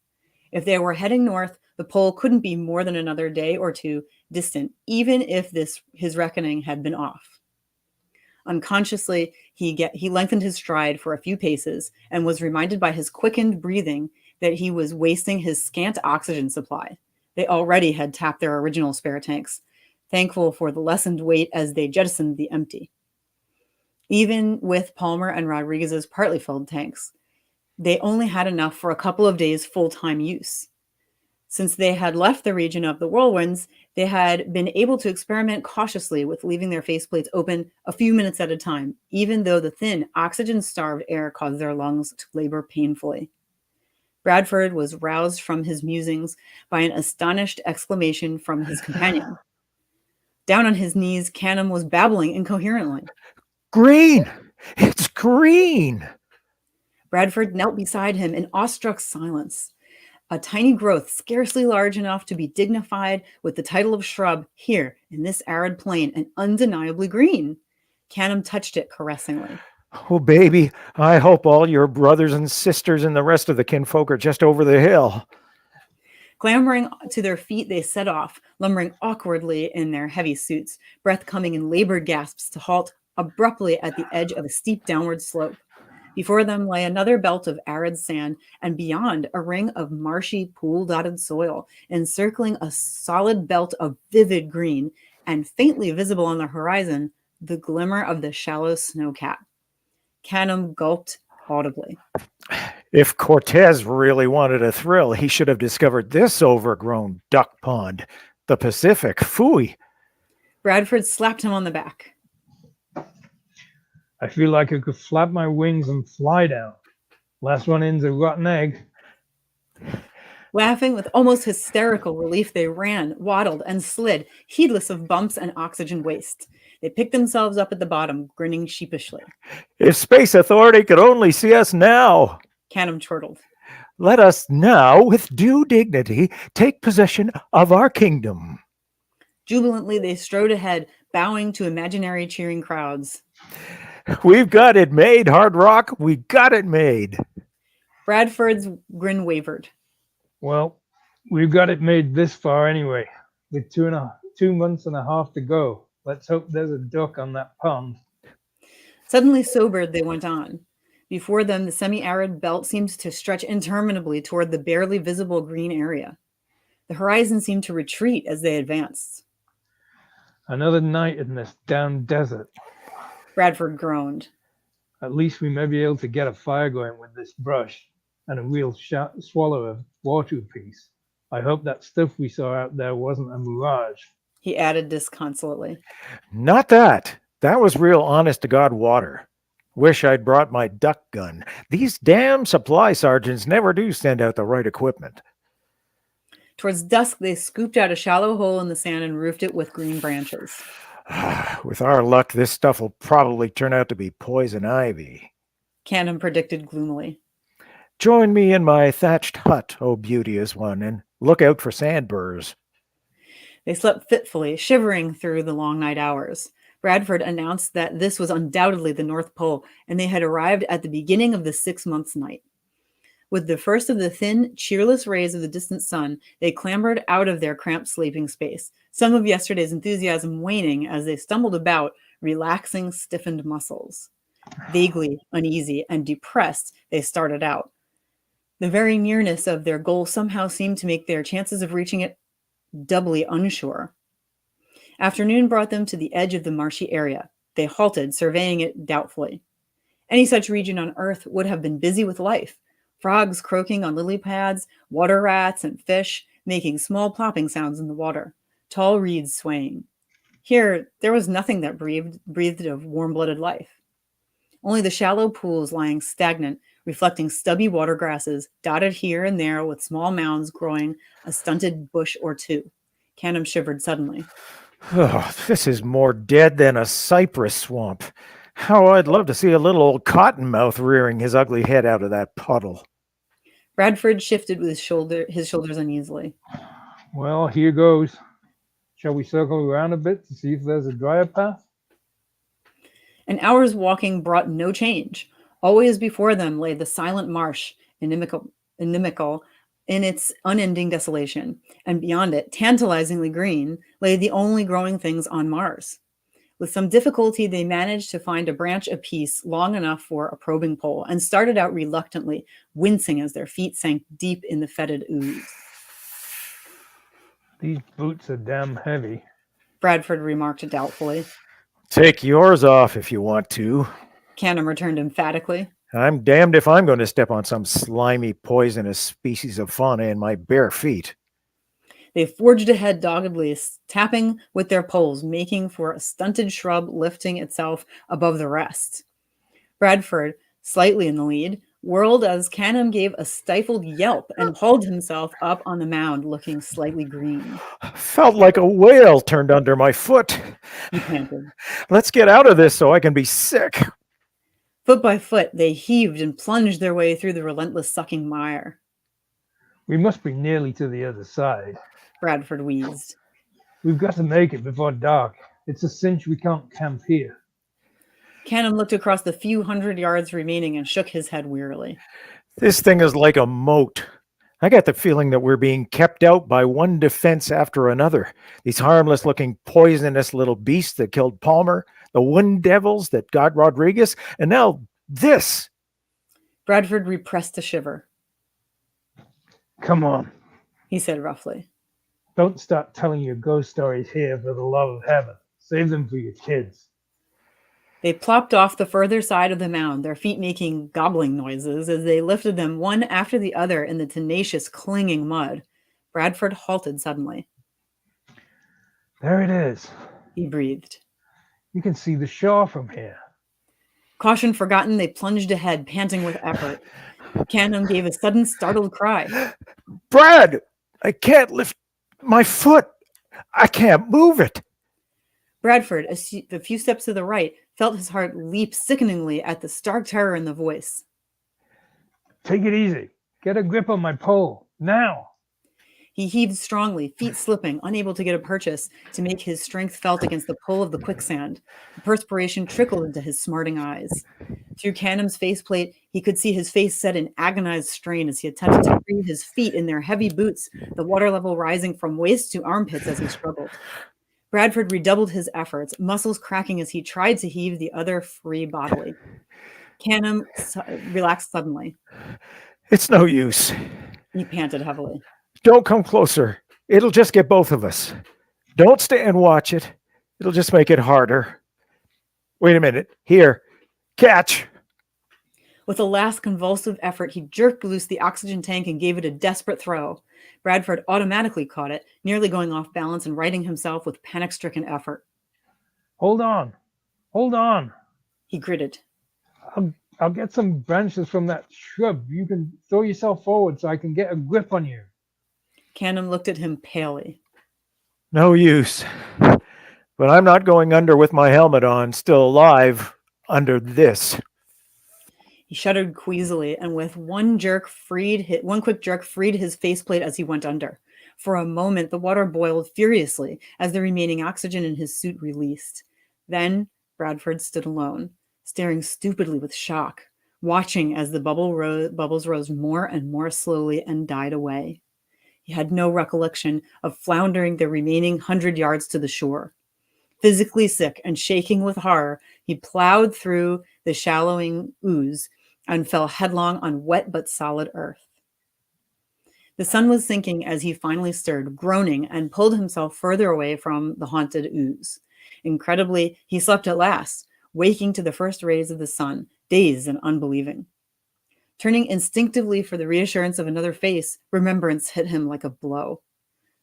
If they were heading north, the pole couldn't be more than another day or two distant, even if his reckoning had been off. Unconsciously, he lengthened his stride for a few paces and was reminded by his quickened breathing that he was wasting his scant oxygen supply. They already had tapped their original spare tanks, thankful for the lessened weight as they jettisoned the empty. Even with Palmer and Rodriguez's partly filled tanks, they only had enough for a couple of days' full-time use. Since they had left the region of the whirlwinds, they had been able to experiment cautiously with leaving their faceplates open a few minutes at a time, even though the thin, oxygen-starved air caused their lungs to labor painfully. Bradford was roused from his musings by an astonished exclamation from his companion. Down on his knees, Canham was babbling incoherently. Green! It's green! Bradford knelt beside him in awestruck silence. A tiny growth, scarcely large enough to be dignified with the title of shrub, here, in this arid plain, and undeniably green. Canham touched it caressingly. Oh, baby, I hope all your brothers and sisters and the rest of the kinfolk are just over the hill. Clambering to their feet, they set off, lumbering awkwardly in their heavy suits, breath coming in labored gasps to halt abruptly at the edge of a steep downward slope. Before them lay another belt of arid sand, and beyond a ring of marshy, pool-dotted soil, encircling a solid belt of vivid green, and faintly visible on the horizon, the glimmer of the shallow snowcap. Canham gulped audibly. If Cortez really wanted a thrill, he should have discovered this overgrown duck pond, the Pacific. Phooey. Bradford slapped him on the back. I feel like I could flap my wings and fly down. Last one in's a rotten egg. Laughing with almost hysterical relief, they ran, waddled, and slid, heedless of bumps and oxygen waste. They picked themselves up at the bottom, grinning sheepishly. If Space Authority could only see us now. Canham chortled. Let us now, with due dignity, take possession of our kingdom. Jubilantly, they strode ahead, bowing to imaginary cheering crowds. We've got it made, Hard Rock. We got it made. Bradford's grin wavered. Well, we've got it made this far anyway, with 2 months and a half to go. Let's hope there's a duck on that pond. Suddenly sobered, they went on. Before them, the semi-arid belt seemed to stretch interminably toward the barely visible green area. The horizon seemed to retreat as they advanced. Another night in this damn desert. Bradford groaned. At least we may be able to get a fire going with this brush and a real swallow of water apiece. I hope that stuff we saw out there wasn't a mirage. He added disconsolately. Not that. That was real honest-to-God water. Wish I'd brought my duck gun. These damn supply sergeants never do send out the right equipment. Towards dusk, they scooped out a shallow hole in the sand and roofed it with green branches. With our luck, this stuff will probably turn out to be poison ivy. Canham predicted gloomily. Join me in my thatched hut, O beauteous one, and look out for sandburrs. They slept fitfully, shivering through the long night hours. Bradford announced that this was undoubtedly the North Pole, and they had arrived at the beginning of the 6 months' night. With the first of the thin, cheerless rays of the distant sun, they clambered out of their cramped sleeping space, some of yesterday's enthusiasm waning as they stumbled about, relaxing stiffened muscles. Vaguely uneasy and depressed, they started out. The very nearness of their goal somehow seemed to make their chances of reaching it doubly unsure. Afternoon brought them to the edge of the marshy area. They halted, surveying it doubtfully. Any such region on Earth would have been busy with life. Frogs croaking on lily pads, water rats and fish making small plopping sounds in the water, tall reeds swaying. Here, there was nothing that breathed of warm-blooded life. Only the shallow pools lying stagnant, reflecting stubby water grasses, dotted here and there with small mounds growing a stunted bush or two. Canham shivered suddenly. Oh, this is more dead than a cypress swamp. How I'd love to see a little old cottonmouth rearing his ugly head out of that puddle. Bradford shifted with his shoulders uneasily. Well, here goes. Shall we circle around a bit to see if there's a drier path? An hour's walking brought no change. Always before them lay the silent marsh, inimical in its unending desolation, and beyond it, tantalizingly green, lay the only growing things on Mars. With some difficulty, they managed to find a branch apiece long enough for a probing pole and started out reluctantly, wincing as their feet sank deep in the fetid ooze. These boots are damn heavy. Bradford remarked doubtfully. Take yours off if you want to. Canham returned emphatically. I'm damned if I'm going to step on some slimy, poisonous species of fauna in my bare feet. They forged ahead doggedly, tapping with their poles, making for a stunted shrub lifting itself above the rest. Bradford, slightly in the lead, whirled as Canham gave a stifled yelp and hauled himself up on the mound, looking slightly green. Felt like a whale turned under my foot. He panted. Let's get out of this so I can be sick. Foot by foot, they heaved and plunged their way through the relentless sucking mire. We must be nearly to the other side. Bradford wheezed. We've got to make it before dark. It's a cinch we can't camp here. Canham looked across the few hundred yards remaining and shook his head wearily. This thing is like a moat. I got the feeling that we're being kept out by one defense after another. These harmless-looking, poisonous little beasts that killed Palmer, the wind devils that got Rodriguez, and now this. Bradford repressed a shiver. Come on, He said roughly. don't start telling your ghost stories here for the love of heaven. Save them for your kids. They plopped off the further side of the mound, their feet making gobbling noises as they lifted them one after the other in the tenacious, clinging mud. Bradford halted suddenly. There it is. He breathed. You can see the shore from here. Caution forgotten, they plunged ahead, panting with effort. Canham gave a sudden startled cry. Brad, I can't lift my foot. I can't move it. Bradford, a few steps to the right, felt his heart leap sickeningly at the stark terror in the voice. Take it easy. Get a grip on my pole, now. He heaved strongly, feet slipping, unable to get a purchase to make his strength felt against the pull of the quicksand. The perspiration trickled into his smarting eyes. Through Canham's faceplate, he could see his face set in agonized strain as he attempted to free his feet in their heavy boots, the water level rising from waist to armpits as he struggled. Bradford redoubled his efforts, muscles cracking as he tried to heave the other free bodily. Canham relaxed suddenly. It's no use. He panted heavily. Don't come closer. It'll just get both of us. Don't stay and watch it. It'll just make it harder. Wait a minute. Here. Catch. With a last convulsive effort, he jerked loose the oxygen tank and gave it a desperate throw. Bradford automatically caught it, nearly going off balance and righting himself with panic-stricken effort. Hold on. Hold on. He gritted. I'll get some branches from that shrub. You can throw yourself forward so I can get a grip on you. Canham looked at him palely. No use. But I'm not going under with my helmet on, still alive, under this. He shuddered queasily, and with one quick jerk freed his faceplate as he went under. For a moment, the water boiled furiously as the remaining oxygen in his suit released. Then Bradford stood alone, staring stupidly with shock, watching as the bubbles rose more and more slowly and died away. He had no recollection of floundering the remaining 100 yards to the shore. Physically sick and shaking with horror, he plowed through the shallowing ooze and fell headlong on wet but solid earth. The sun was sinking as he finally stirred, groaning, and pulled himself further away from the haunted ooze. Incredibly, he slept at last, waking to the first rays of the sun, dazed and unbelieving. Turning instinctively for the reassurance of another face, remembrance hit him like a blow.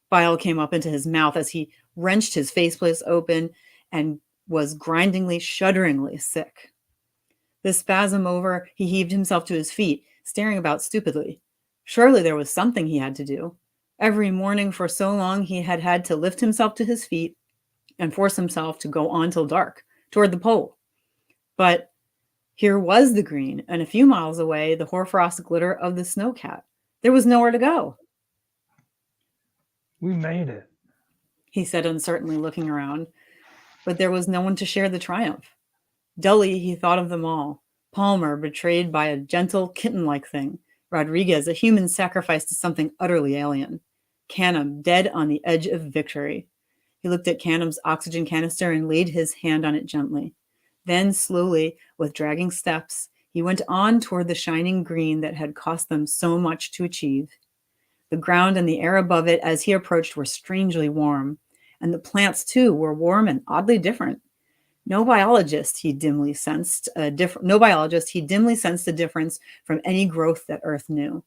Bile came up into his mouth as he wrenched his faceplate open and was grindingly, shudderingly sick. The spasm over, he heaved himself to his feet, staring about stupidly. Surely there was something he had to do. Every morning for so long he had had to lift himself to his feet and force himself to go on till dark, toward the pole. But here was the green, and a few miles away, the hoarfrost glitter of the snowcat. There was nowhere to go. We made it, he said uncertainly, looking around. But there was no one to share the triumph. Dully, he thought of them all. Palmer, betrayed by a gentle, kitten-like thing. Rodriguez, a human sacrificed to something utterly alien. Canham, dead on the edge of victory. He looked at Canham's oxygen canister and laid his hand on it gently. Then, slowly, with dragging steps, he went on toward the shining green that had cost them so much to achieve. The ground and the air above it as he approached were strangely warm, and the plants, too, were warm and oddly different. No biologist, he dimly sensed a difference from any growth that Earth knew.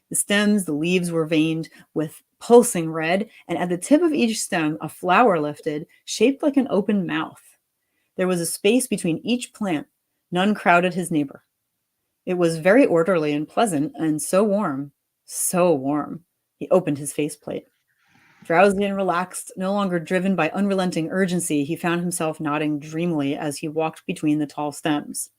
The stems, the leaves were veined with pulsing red, and at the tip of each stem, a flower lifted, shaped like an open mouth. There was a space between each plant. None crowded his neighbor. It was very orderly and pleasant, and so warm. So warm. He opened his faceplate. Drowsy and relaxed, no longer driven by unrelenting urgency, he found himself nodding dreamily as he walked between the tall stems.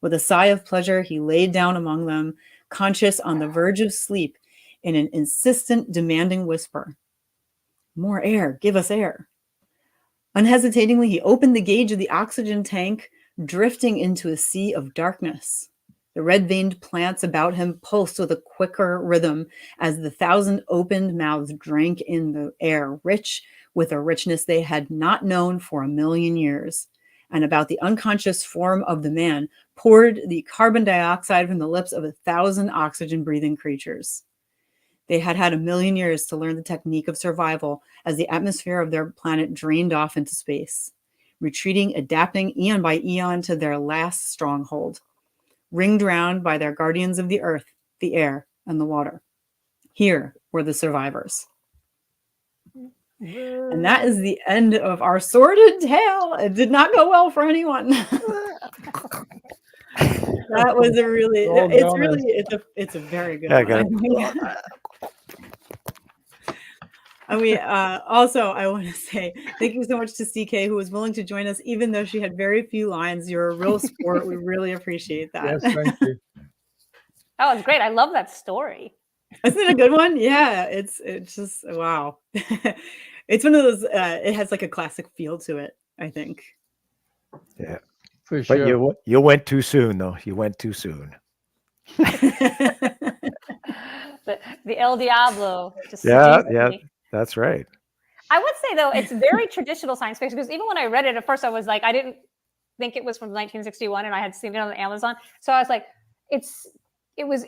With a sigh of pleasure, he laid down among them, conscious on the verge of sleep, in an insistent, demanding whisper. More air, give us air. Unhesitatingly, he opened the gauge of the oxygen tank, drifting into a sea of darkness. The red-veined plants about him pulsed with a quicker rhythm as the 1,000 opened mouths drank in the air, rich with a richness they had not known for 1,000,000 years. And about the unconscious form of the man poured the carbon dioxide from the lips of 1,000 oxygen-breathing creatures. They had had 1,000,000 years to learn the technique of survival as the atmosphere of their planet drained off into space, retreating, adapting eon by eon to their last stronghold. Ringed round by their guardians of the earth, the air, and the water. Here were the survivors. And that is the end of our sordid tale. It did not go well for anyone. That That was a really, Oh, it's God. really, it's a very good I one. got I mean, and we also, I want to say thank you so much to CK, who was willing to join us, even though she had very few lines. You're a real sport. We really appreciate that. Yes, thank you. Oh, it's great. I love that story. Isn't it a good one? Yeah, it's just wow. It's one of those. It has like a classic feel to it, I think. Yeah. For But sure. you went too soon, though. You went too soon. The El Diablo just Yeah, seduced yeah, me. that's right. I would say though, it's very traditional science fiction because even when I read it at first, I was like, I didn't think it was from 1961, and I had seen it on Amazon, so I was like, it was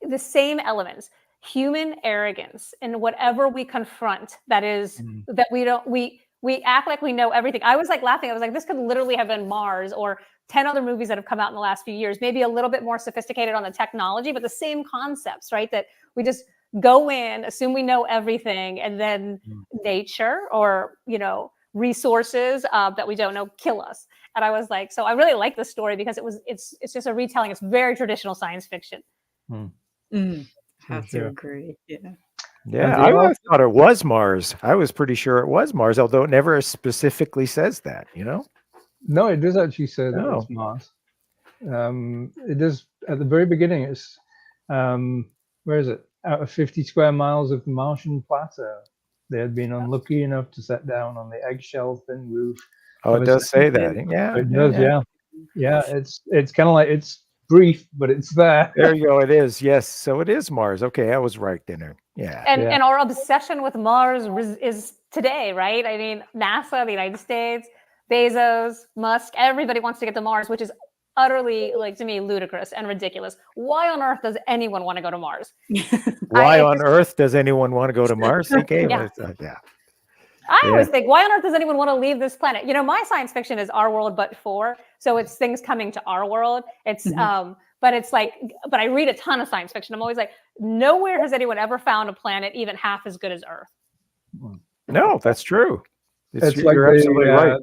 the same elements, human arrogance, and whatever we confront that is that we act like we know everything. I was like laughing. I was like, this could literally have been Mars or 10 other movies that have come out in the last few years, maybe a little bit more sophisticated on the technology, but the same concepts, right? That we just go in, assume we know everything, and then nature or, resources that we don't know kill us. And I was like, so I really like this story because it's just a retelling. It's very traditional science fiction. Have to agree. Yeah. Yeah, I always thought it was Mars. I was pretty sure it was Mars, although it never specifically says that, No, it does actually say that Oh. it's Mars. It does at the very beginning. It's where is it? Out of 50 square miles of the Martian plateau, they had been unlucky enough to set down on the eggshell thin roof. Oh, it does say that. Yeah, It does. Yeah. It's kind of like it's brief, but it's there. There you go. It is. Yes. So it is Mars. Okay, I was right then. Yeah. And our obsession with Mars is today, right? I mean, NASA, the United States, Bezos, Musk, everybody wants to get to Mars, which is utterly, like, to me, ludicrous and ridiculous. Why on earth does anyone want to go to Mars? Why on earth does anyone want to go to Mars? Yeah. I always think, why on earth does anyone want to leave this planet? My science fiction is our world, but for, so it's things coming to our world. It's, but it's like, but I read a ton of science fiction. I'm always like, nowhere has anyone ever found a planet even half as good as Earth. No, that's true. It's like you're absolutely right.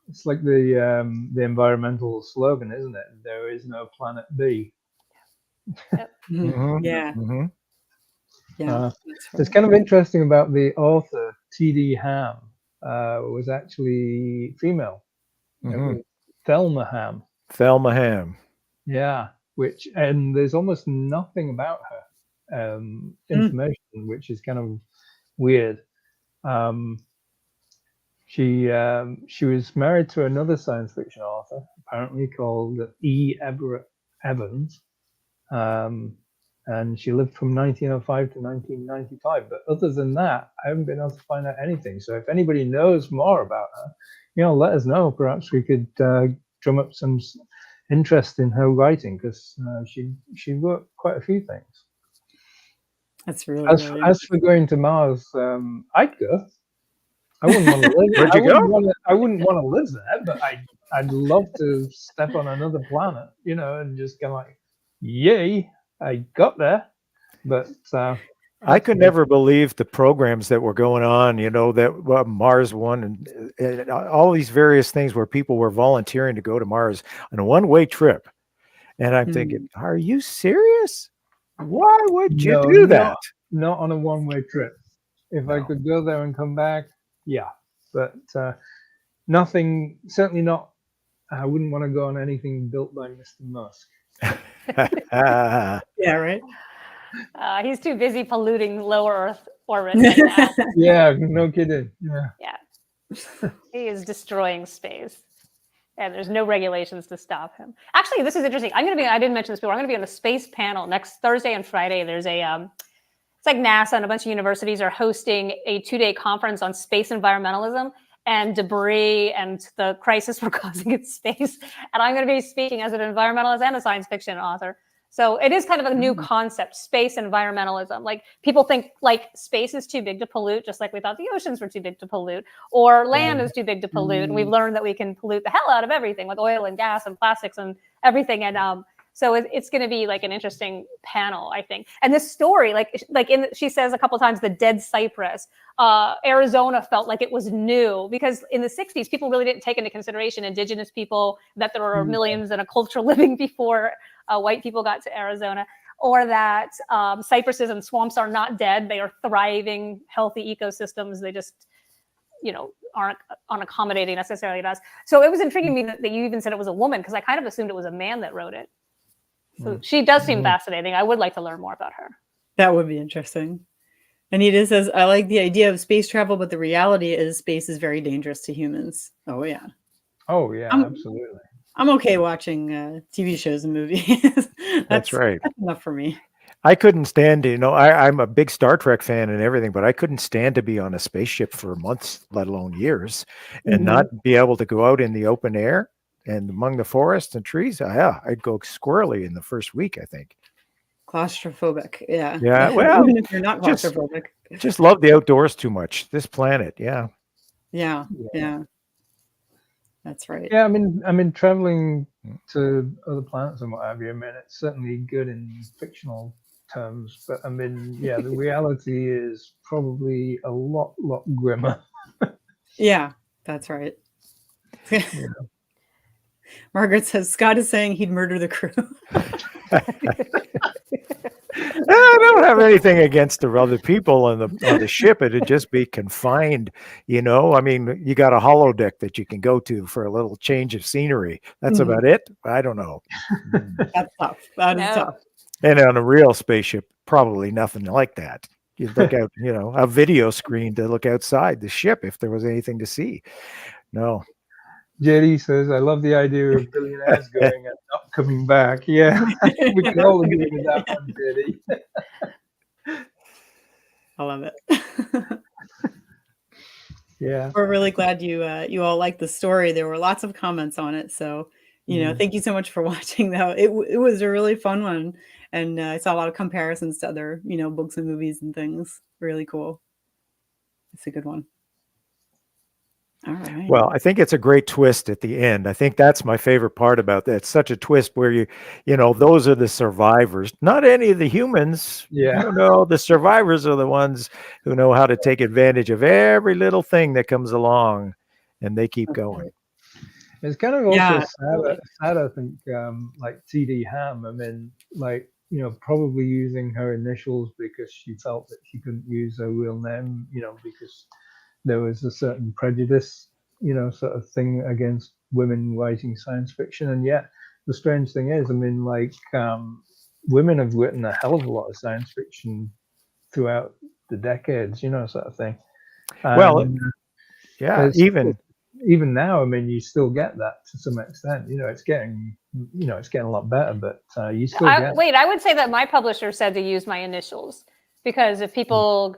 It's like the environmental slogan, isn't it? There is no planet B. Yep. Yeah. Yeah. It's kind of interesting about the author, T.D. Hamm, was actually female. Thelma Hamm. Thelma Hamm. Yeah, and there's almost nothing about her information, which is kind of weird. She was married to another science fiction author, apparently called E. Everett Evans. And she lived from 1905 to 1995. But other than that, I haven't been able to find out anything. So if anybody knows more about her, let us know. Perhaps we could drum up some interest in her writing, because she wrote quite a few things. That's really as for going to Mars, I'd go. I wouldn't want to live. Where'd you go? I wouldn't want to live there, but I'd love to step on another planet, and just kind of like, yay, I got there. But I could never believe the programs that were going on, that Mars One and all these various things where people were volunteering to go to Mars on a one-way trip. And I'm thinking, are you serious? Why would you do that? Not on a one-way trip. If I could go there and come back, yeah. But nothing, certainly not. I wouldn't want to go on anything built by Mr. Musk. Yeah, right. He's too busy polluting lower Earth orbit right now. Yeah, no kidding. Yeah. He is destroying space. And there's no regulations to stop him. Actually, this is interesting. I didn't mention this before. I'm going to be on a space panel next Thursday and Friday. There's it's like NASA and a bunch of universities are hosting a 2-day conference on space environmentalism and debris and the crisis we're causing in space. And I'm going to be speaking as an environmentalist and a science fiction author. So it is kind of a new concept, space environmentalism. Like, people think like space is too big to pollute, just like we thought the oceans were too big to pollute, or land is too big to pollute. And we've learned that we can pollute the hell out of everything with oil and gas and plastics and everything. And So it's going to be like an interesting panel, I think. And this story, she says a couple of times, the dead cypress. Arizona felt like it was new because in the 60s, people really didn't take into consideration indigenous people, that there were millions and a culture living before white people got to Arizona, or that cypresses and swamps are not dead. They are thriving, healthy ecosystems. They just, aren't accommodating necessarily to us. So it was intriguing me that you even said it was a woman, because I kind of assumed it was a man that wrote it. So she does seem fascinating. I would like to learn more about her. That would be interesting. Anita says, I like the idea of space travel, but the reality is space is very dangerous to humans. Oh, yeah. Oh, yeah, absolutely. I'm okay watching TV shows and movies. That's right. That's enough for me. I couldn't stand, I'm a big Star Trek fan and everything, but I couldn't stand to be on a spaceship for months, let alone years, and not be able to go out in the open air and among the forests and trees. I'd go squirrely in the first week, I think. Claustrophobic. Yeah. Yeah. Well, even if you're not claustrophobic. Just love the outdoors too much. This planet. Yeah. Yeah. That's right. Yeah, I mean, traveling to other planets and what have you, it's certainly good in fictional terms, but the reality is probably a lot grimmer. Yeah, that's right. Margaret says Scott is saying he'd murder the crew. I don't have anything against the other people on the ship. It'd just be confined, I mean, you got a holodeck that you can go to for a little change of scenery. That's about it. I don't know. That's tough. That is tough. And on a real spaceship, probably nothing like that. You'd look out, a video screen to look outside the ship if there was anything to see. No. JD says, I love the idea of billionaires going and not coming back. Yeah, we can all agree with that one, JD. I love it. Yeah. We're really glad you all liked the story. There were lots of comments on it. So, thank you so much for watching, though. It was a really fun one. And I saw a lot of comparisons to other, books and movies and things. Really cool. It's a good one. All right. Well, I think it's a great twist at the end. I think that's my favorite part about that. It's such a twist where those are the survivors, not any of the humans. Yeah. The survivors are the ones who know how to take advantage of every little thing that comes along, and they keep going. It's kind of also sad, I think, like T.D. Hamm. I mean, probably using her initials because she felt that she couldn't use her real name, because there was a certain prejudice, sort of thing against women writing science fiction. And yet the strange thing is, women have written a hell of a lot of science fiction throughout the decades, sort of thing. Even now, you still get that to some extent. It's getting a lot better, but you still get. Wait, I would say that my publisher said to use my initials, because if people,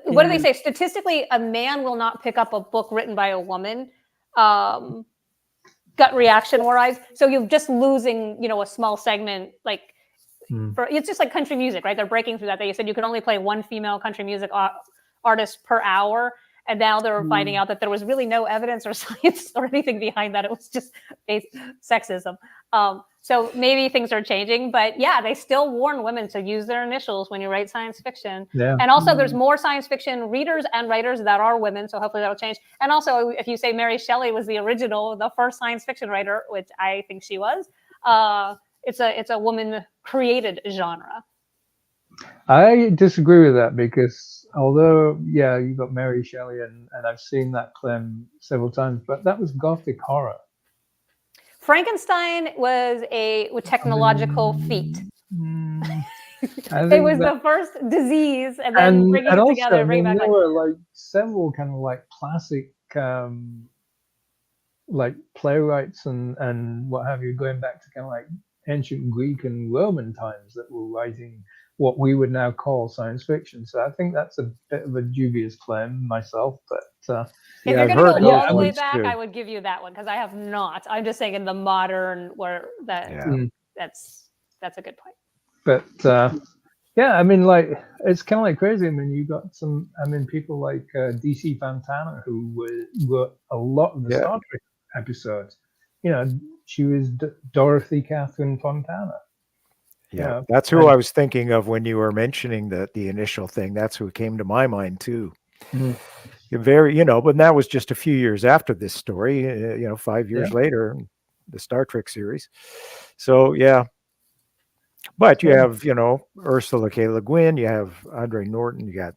what do they say? Statistically, a man will not pick up a book written by a woman, gut reaction wise. So you're just losing, a small segment, it's just like country music, right? They're breaking through that. They said you could only play one female country music artist per hour. And now they're finding out that there was really no evidence or science or anything behind that. It was just sexism. So maybe things are changing, but yeah, they still warn women to use their initials when you write science fiction. Yeah. And also there's more science fiction readers and writers that are women. So hopefully that'll change. And also if you say Mary Shelley was the first science fiction writer, which I think she was, it's a woman created genre. I disagree with that, because although, you got Mary Shelley and I've seen that claim several times, but that was Gothic horror. Frankenstein was a technological feat. It was the first disease, and then bringing it together. There were several kind of classic playwrights and what have you, going back to kind of ancient Greek and Roman times, that were writing what we would now call science fiction. So I think that's a bit of a dubious claim myself, but if you're going to go all the way back, I would give you that one, because I have not. I'm just saying in the modern that's a good point. But it's kind of crazy. You got some, people like DC Fontana, who wrote a lot of the Star Trek episodes. She was Dorothy Catherine Fontana. Yeah, that's who I was thinking of when you were mentioning the initial thing. That's who came to my mind too. Mhm. But that was just a few years after this story. 5 years later, the Star Trek series. So yeah, but you have Ursula K. Le Guin, you have Andre Norton, you got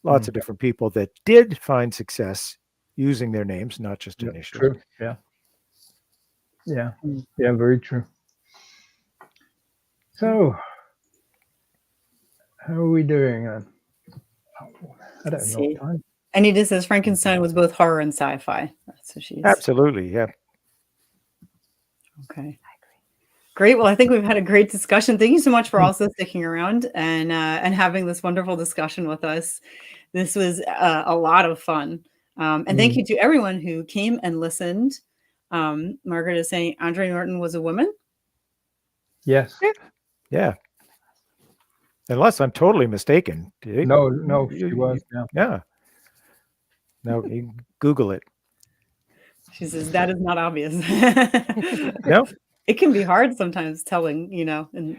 lots of different people that did find success using their names, not just initials. True. Yeah, very true. So, how are we doing then? I don't know what time. Anita says Frankenstein was both horror and sci-fi. That's what she's. Absolutely, yeah. Okay. I agree. Great. Well, I think we've had a great discussion. Thank you so much for also sticking around and having this wonderful discussion with us. This was a lot of fun. And thank you to everyone who came and listened. Margaret is saying Andre Norton was a woman. Yes. Yeah. Unless I'm totally mistaken. No, she was. Yeah. No, you Google it. She says that is not obvious. No. It can be hard sometimes telling, and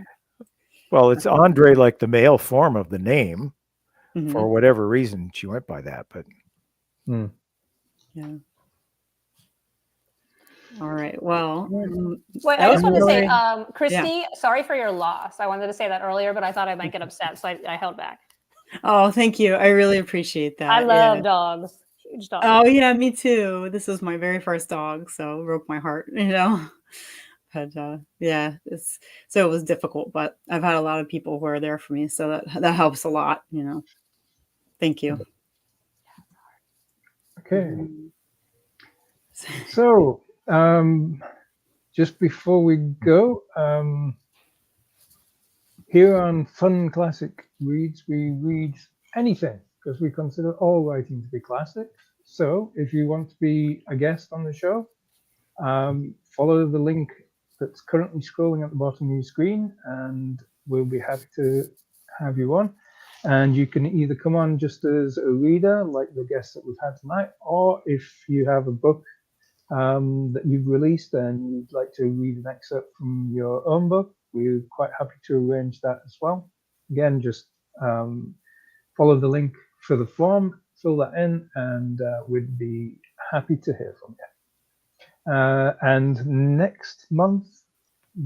well, it's Andre, like the male form of the name. For whatever reason, she went by that. But yeah. All right. Well, wait, I just wanted to say, Christie, sorry for your loss. I wanted to say that earlier, but I thought I might get upset, so I held back. Oh, thank you. I really appreciate that. I love dogs. Huge dogs. Oh yeah, me too. This was my very first dog, so it broke my heart, But so it was difficult, but I've had a lot of people who are there for me, so that helps a lot, Thank you. Okay. So, just before we go, here on Fun Classic Reads, we read anything because we consider all writing to be classics. So, if you want to be a guest on the show, follow the link that's currently scrolling at the bottom of your screen, and we'll be happy to have you on. And you can either come on just as a reader, like the guest that we've had tonight, or if you have a book that you've released and you'd like to read an excerpt from your own book, we're quite happy to arrange that as well. Again, just follow the link for the form, fill that in, and we'd be happy to hear from you. And next month,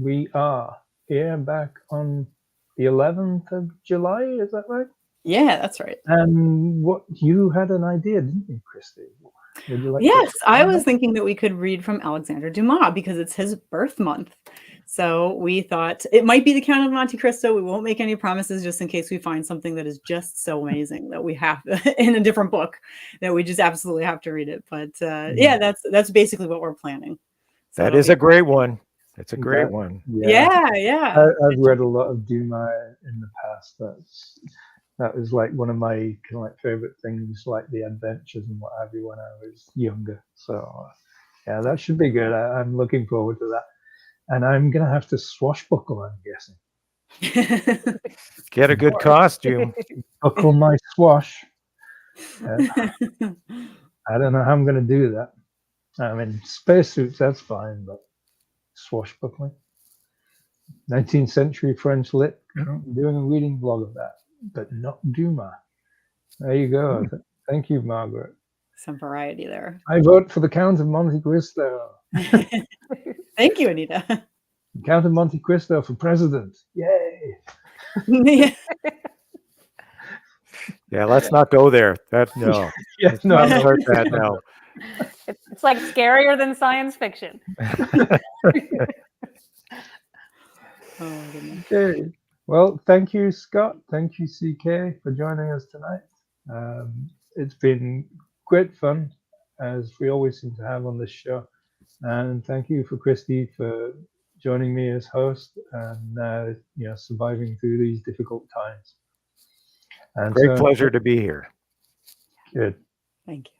we are here back on the 11th of July, is that right? Yeah, that's right. And you had an idea, didn't you, Christie? Would you like Yes, I was thinking that we could read from Alexander Dumas because it's his birth month. So we thought it might be the Count of Monte Cristo. We won't make any promises just in case we find something that is just so amazing that we have in a different book that we just absolutely have to read it. But that's basically what we're planning. So that is a great one. It's a great one. Yeah. I've read a lot of Dumas in the past. That was like one of my kind of like favorite things, like the adventures and what have you when I was younger. So that should be good. I'm looking forward to that. And I'm gonna have to swashbuckle, I'm guessing. Get a good costume. Buckle my swash. I don't know how I'm gonna do that. I mean, spacesuits, that's fine, but swashbuckling. 19th century French lit. I'm doing a reading blog of that, but not Dumas. There you go. Thank you, Margaret. Some variety there. I vote for the Count of Monte Cristo. Thank you, Anita. Count of Monte Cristo for president. Yay. Yeah, let's not go there. No. Yes, no, Let's start that now. It's like scarier than science fiction. Oh, goodness. Okay. Well, thank you, Scott. Thank you, CK, for joining us tonight. It's been great fun, as we always seem to have on this show. And thank you for Christie for joining me as host and surviving through these difficult times. And great pleasure to be here. Good. Thank you.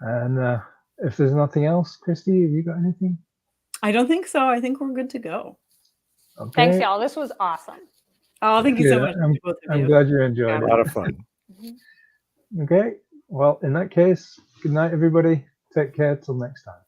And if there's nothing else, Christie, have you got anything? I don't think so. I think we're good to go. Okay. Thanks, y'all. This was awesome. Oh, thank you so much. I'm glad you enjoyed it. A lot of fun. Okay. Well, in that case, good night, everybody. Take care till next time.